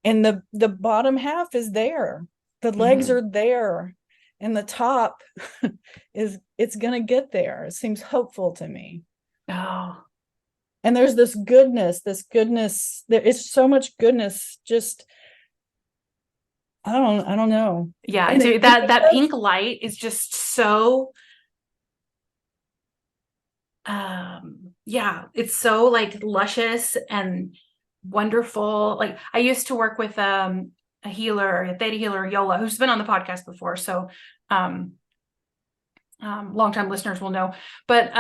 and the bottom half is there, the legs mhm. are there, and the top it's gonna get there. It seems hopeful to me. Oh, And there's this goodness, there is so much goodness, just I don't know. Yeah, And dude, and that pink light is just so yeah, it's so like luscious and wonderful. Like I used to work with a healer, a theta healer, Yola, who's been on the podcast before. So um longtime listeners will know. But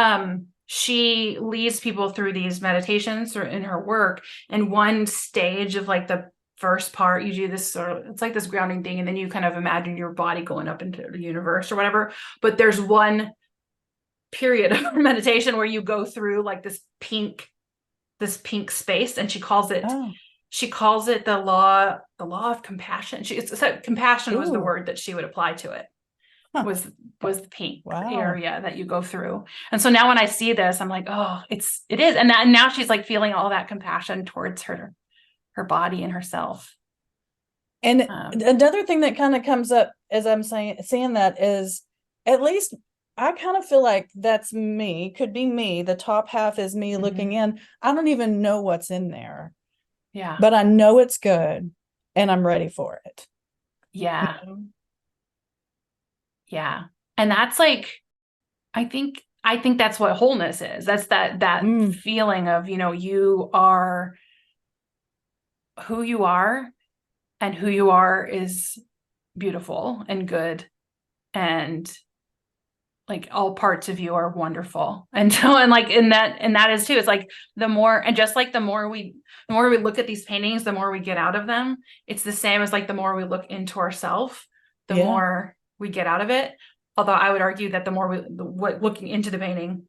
she leads people through these meditations or in her work. And one stage of like the first part, you do this sort of, it's like this grounding thing, and then you kind of imagine your body going up into the universe or whatever. But there's one period of meditation where you go through like this pink space, and oh, she calls it the law of compassion. Compassion was the ooh, word that she would apply to it, huh, was the pink wow. area that you go through. And so now when I see this, I'm like, oh, it is. And now she's like feeling all that compassion towards her body and herself. And Um, another thing that kind of comes up as I'm seeing that is, at least I kind of feel like that's me, could be me. The top half is me looking mhm. in. I don't even know what's in there, Yeah. but I know it's good and I'm ready for it. You Yeah. know? Yeah. And that's like, I think that's what wholeness is. That's that Mm, feeling of, you are who you are, and who you are is beautiful and good, and like all parts of you are wonderful. And so, and like and that is too. It's like the more, and just like the more we look at these paintings, the more we get out of them. It's the same as like the more we look into ourselves, the yeah. more we get out of it. Although I would argue that the more looking into the painting,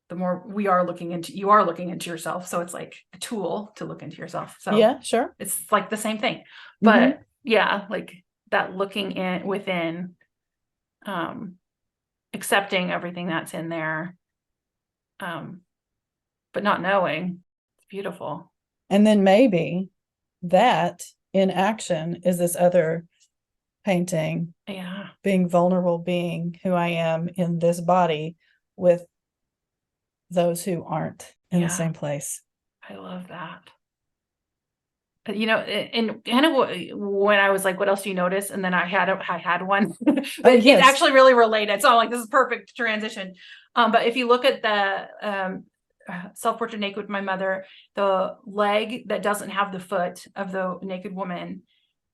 the more you are looking into yourself. So it's like a tool to look into yourself. So Yeah, sure. it's like the same thing. Mm-hmm. But yeah, like that looking in within, um, accepting everything that's in there, um, but not knowing. It's beautiful. And then maybe that in action is this other painting, Yeah. being vulnerable, being who I am in this body with those who aren't in the Yeah. same place. I love that. And kind of when I was like, what else do you notice? And then I had one, but Oh, it's yes. actually really related. So I'm like, this is perfect transition. But if you look at the self-portrait naked with my mother, the leg that doesn't have the foot of the naked woman,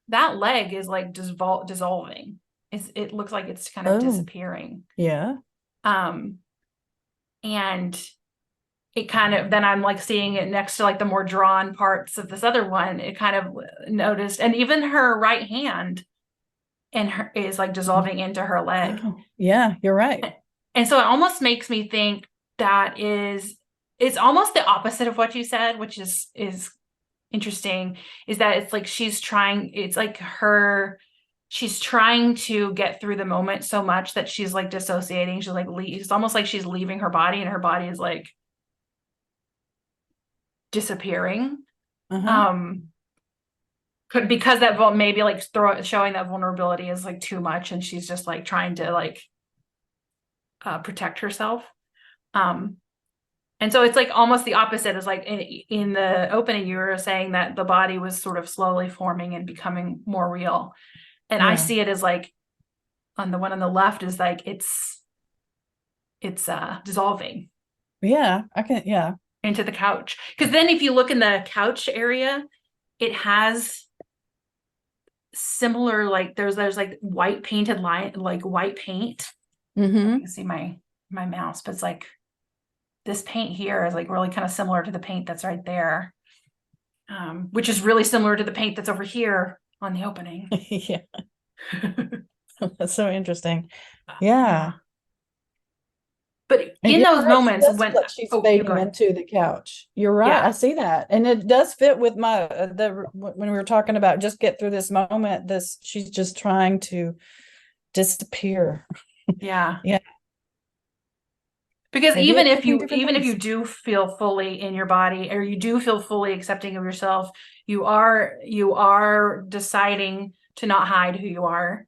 that leg is like dissolving. It looks like it's kind of Oh, disappearing. yeah. Um, and it kind of, then I'm like seeing it next to like the more drawn parts of this other one. It kind of noticed, and even her right hand and her is like dissolving into her leg. Oh, yeah, you're right. And so it almost makes me think that it's almost the opposite of what you said, which is interesting, is that it's like she's trying to get through the moment so much that she's like dissociating. She's like it's almost like she's leaving her body, and her body is like disappearing. Uh-huh. Um, because that maybe like showing that vulnerability is like too much, and she's just like trying to like protect herself. Um, and so it's like almost the opposite. Is like in the opening, you were saying that the body was sort of slowly forming and becoming more real, and I Yeah. see it as like on the one on the left is like it's dissolving Yeah, I can, yeah. into the couch. Because then if you look in the couch area, it has similar, like there's like white painted line, like white paint. I Mm-hmm. can see my mouse, but it's like this paint here is like really kind of similar to the paint that's right there, which is really similar to the paint that's over here on the opening. Yeah, that's so interesting. Yeah. Yeah. But And in you're those right. It moments does feel when, like she's oh, you go fading ahead. into the couch. You're right. I Yeah. see that. And it does fit with my the when we were talking about just get through this moment, this she's just trying to disappear. Yeah. Yeah. Because Maybe even it if could mean you different even if you things. do feel fully in your body, or you do feel fully accepting of yourself, you are deciding to not hide who you are.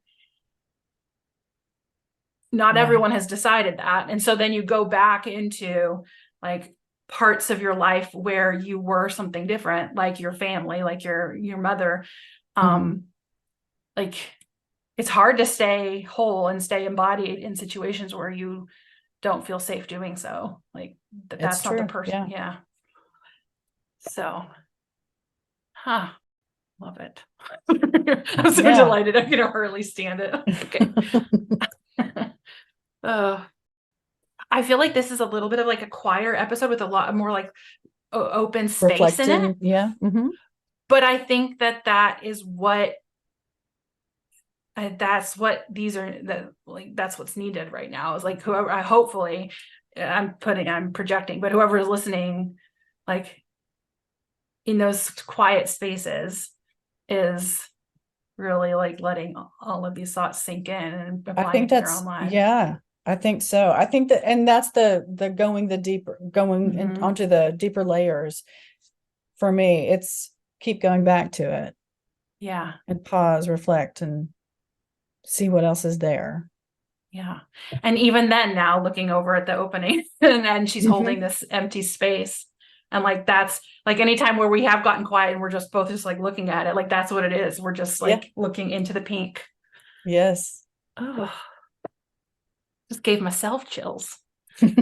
Not Yeah. everyone has decided that. And so then you go back into like parts of your life where you were something different, like your family, like your mother. Hmm. Um, like, it's hard to stay whole and stay embodied in situations where you don't feel safe doing so. Like It's that's not the true. person. Yeah. Yeah. So, love it. I'm so Yeah. delighted. I can hardly stand it. Okay. uh, I feel like this is a little bit of like a quieter episode with a lot more like open space in it. Reflecting. Yeah. But I think that is what that's what these are, that like that's what's needed right now, is like whoever, I hopefully I'm projecting, but whoever is listening, like in those quiet spaces, is really like letting all of these thoughts sink in and I applying it think to their own that's, life. yeah, I think so. I think that, and that's the going the deeper, going in, Mm-hmm. onto the deeper layers. For me, it's keep going back to it Yeah. and pause, reflect, and see what else is there. Yeah. And even then, now looking over at the opening and then she's holding this empty space. And like that's like anytime where we have gotten quiet and we're just both just like looking at it, like that's what it is. We're just Yeah. like looking into the pink. Yes. Oh, just gave myself chills. Okay.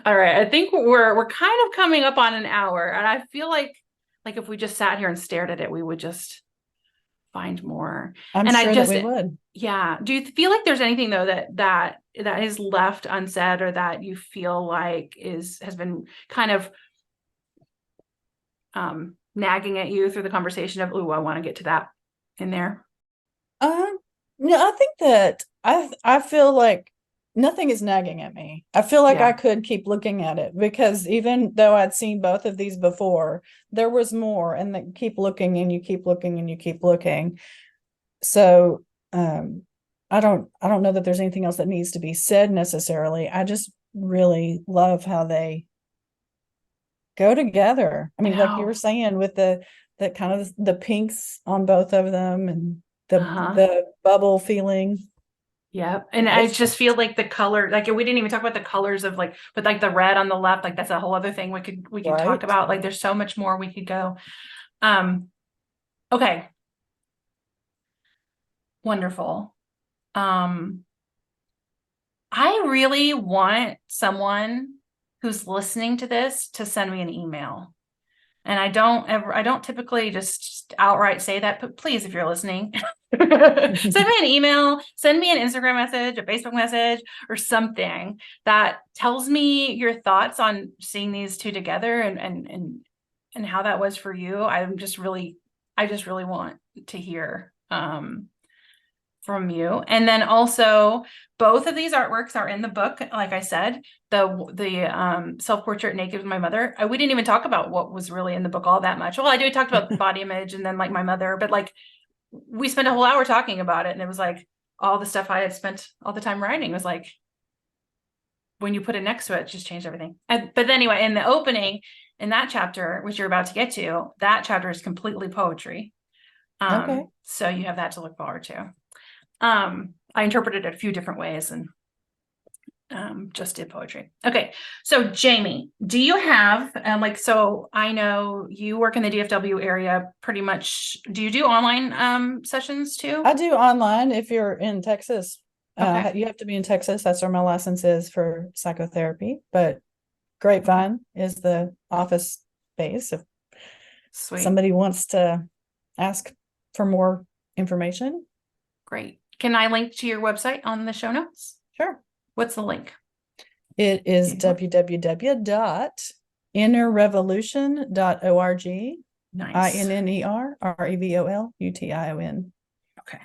All right. I think we're kind of coming up on an hour. And I feel like if we just sat here and stared at it, we would just find more. I'm And I sure that just, we would. yeah. Do you feel like there's anything though that is left unsaid, or that you feel like has been kind of nagging at you through the conversation of, oh, I want to get to that in there? No, I think that I feel like nothing is nagging at me. I feel like I Yeah. could keep looking at it, because even though I'd seen both of these before, there was more, and then keep looking and you keep looking and you keep looking. So I don't know that there's anything else that needs to be said necessarily. I just really love how they go together. I I mean, like you were know. saying, with the kind of the pinks on both of them, and Uh-huh. the bubble feeling. Yeah. And I It's just feel just like the color, like we didn't even talk about the colors of like, but like the red on the left, like that's a whole other thing we could talk right. about. Like there's so much more we could go. Um, okay. Wonderful. Um, I really want someone who's listening to this to send me an email. And I don't typically just outright say that, but please, if you're listening, send me an email, send me an Instagram message, a Facebook message, or something that tells me your thoughts on seeing these two together, and how that was for you. I just really want to hear from you. And then also, both of these artworks are in the book. Like I said, the self-portrait naked with my mother. We didn't even talk about what was really in the book all that much. Well, I did talk about body image and then like my mother, but like we spent a whole hour talking about it, and it was like all the stuff I had spent all the time writing was like, when you put it next to it, it just changed everything. But anyway, in the opening, in that chapter, which you're about to get to, that chapter is completely poetry. Okay. So you have that to look forward to. I interpreted it a few different ways, and just did poetry. Okay. So Jamie, do you have so I know you work in the DFW area pretty much. Do you do online sessions too? I do online if you're in Texas. Okay. You have to be in Texas. That's where my license is for psychotherapy. But Okay. Grapevine is the office space if Sweet. somebody wants to ask for more information. Great. Can I link to your website on the show notes? Sure. What's the link? It is Anymore? www.innerrevolution.org. Nice. INNERREVOLUTION. Okay.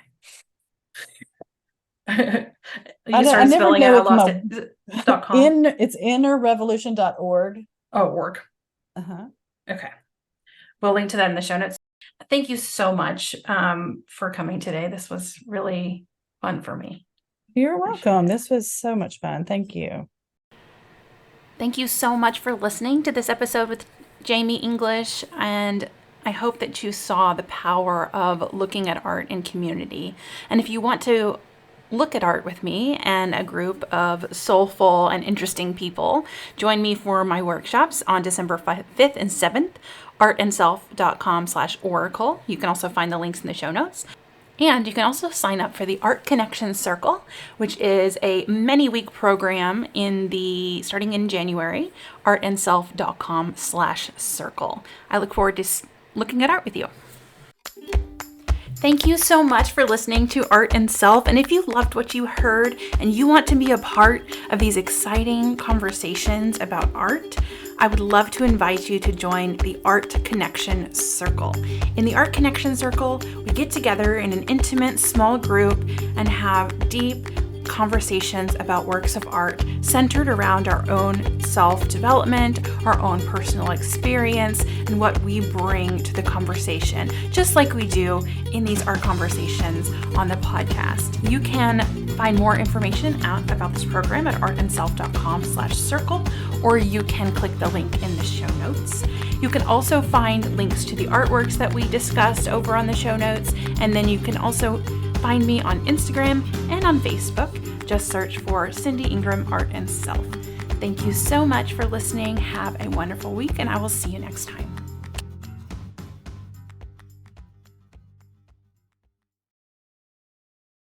I You don't, I started never spelling it. know I if lost my it. Is it .com? it's innerrevolution.org. Oh, org. Uh-huh. Okay. We'll link to that in the show notes. Thank you so much for coming today. This was really fun for me. You're Appreciate welcome. it. This was so much fun. Thank you. Thank you so much for listening to this episode with Jamie English, and I hope that you saw the power of looking at art in community. And if you want to look at art with me and a group of soulful and interesting people, join me for my workshops on December 5th and 7th, artandself.com/oracle. You can also find the links in the show notes. And you can also sign up for the Art Connection Circle, which is a many-week program starting in January, artandself.com/circle. I look forward to looking at art with you. Thank you so much for listening to Art and Self. And if you loved what you heard and you want to be a part of these exciting conversations about art, I would love to invite you to join the Art Connection Circle. In the Art Connection Circle, we get together in an intimate small group and have deep conversations about works of art centered around our own self-development, our own personal experience, and what we bring to the conversation, just like we do in these art conversations on the podcast. You can find more information out about this program at artandself.com/circle, or you can click the link in the show notes. You can also find links to the artworks that we discussed over on the show notes, and then you can also find me on Instagram and on Facebook. Just search for Cindy Ingram Art and Self. Thank you so much for listening. Have a wonderful week, and I will see you next time.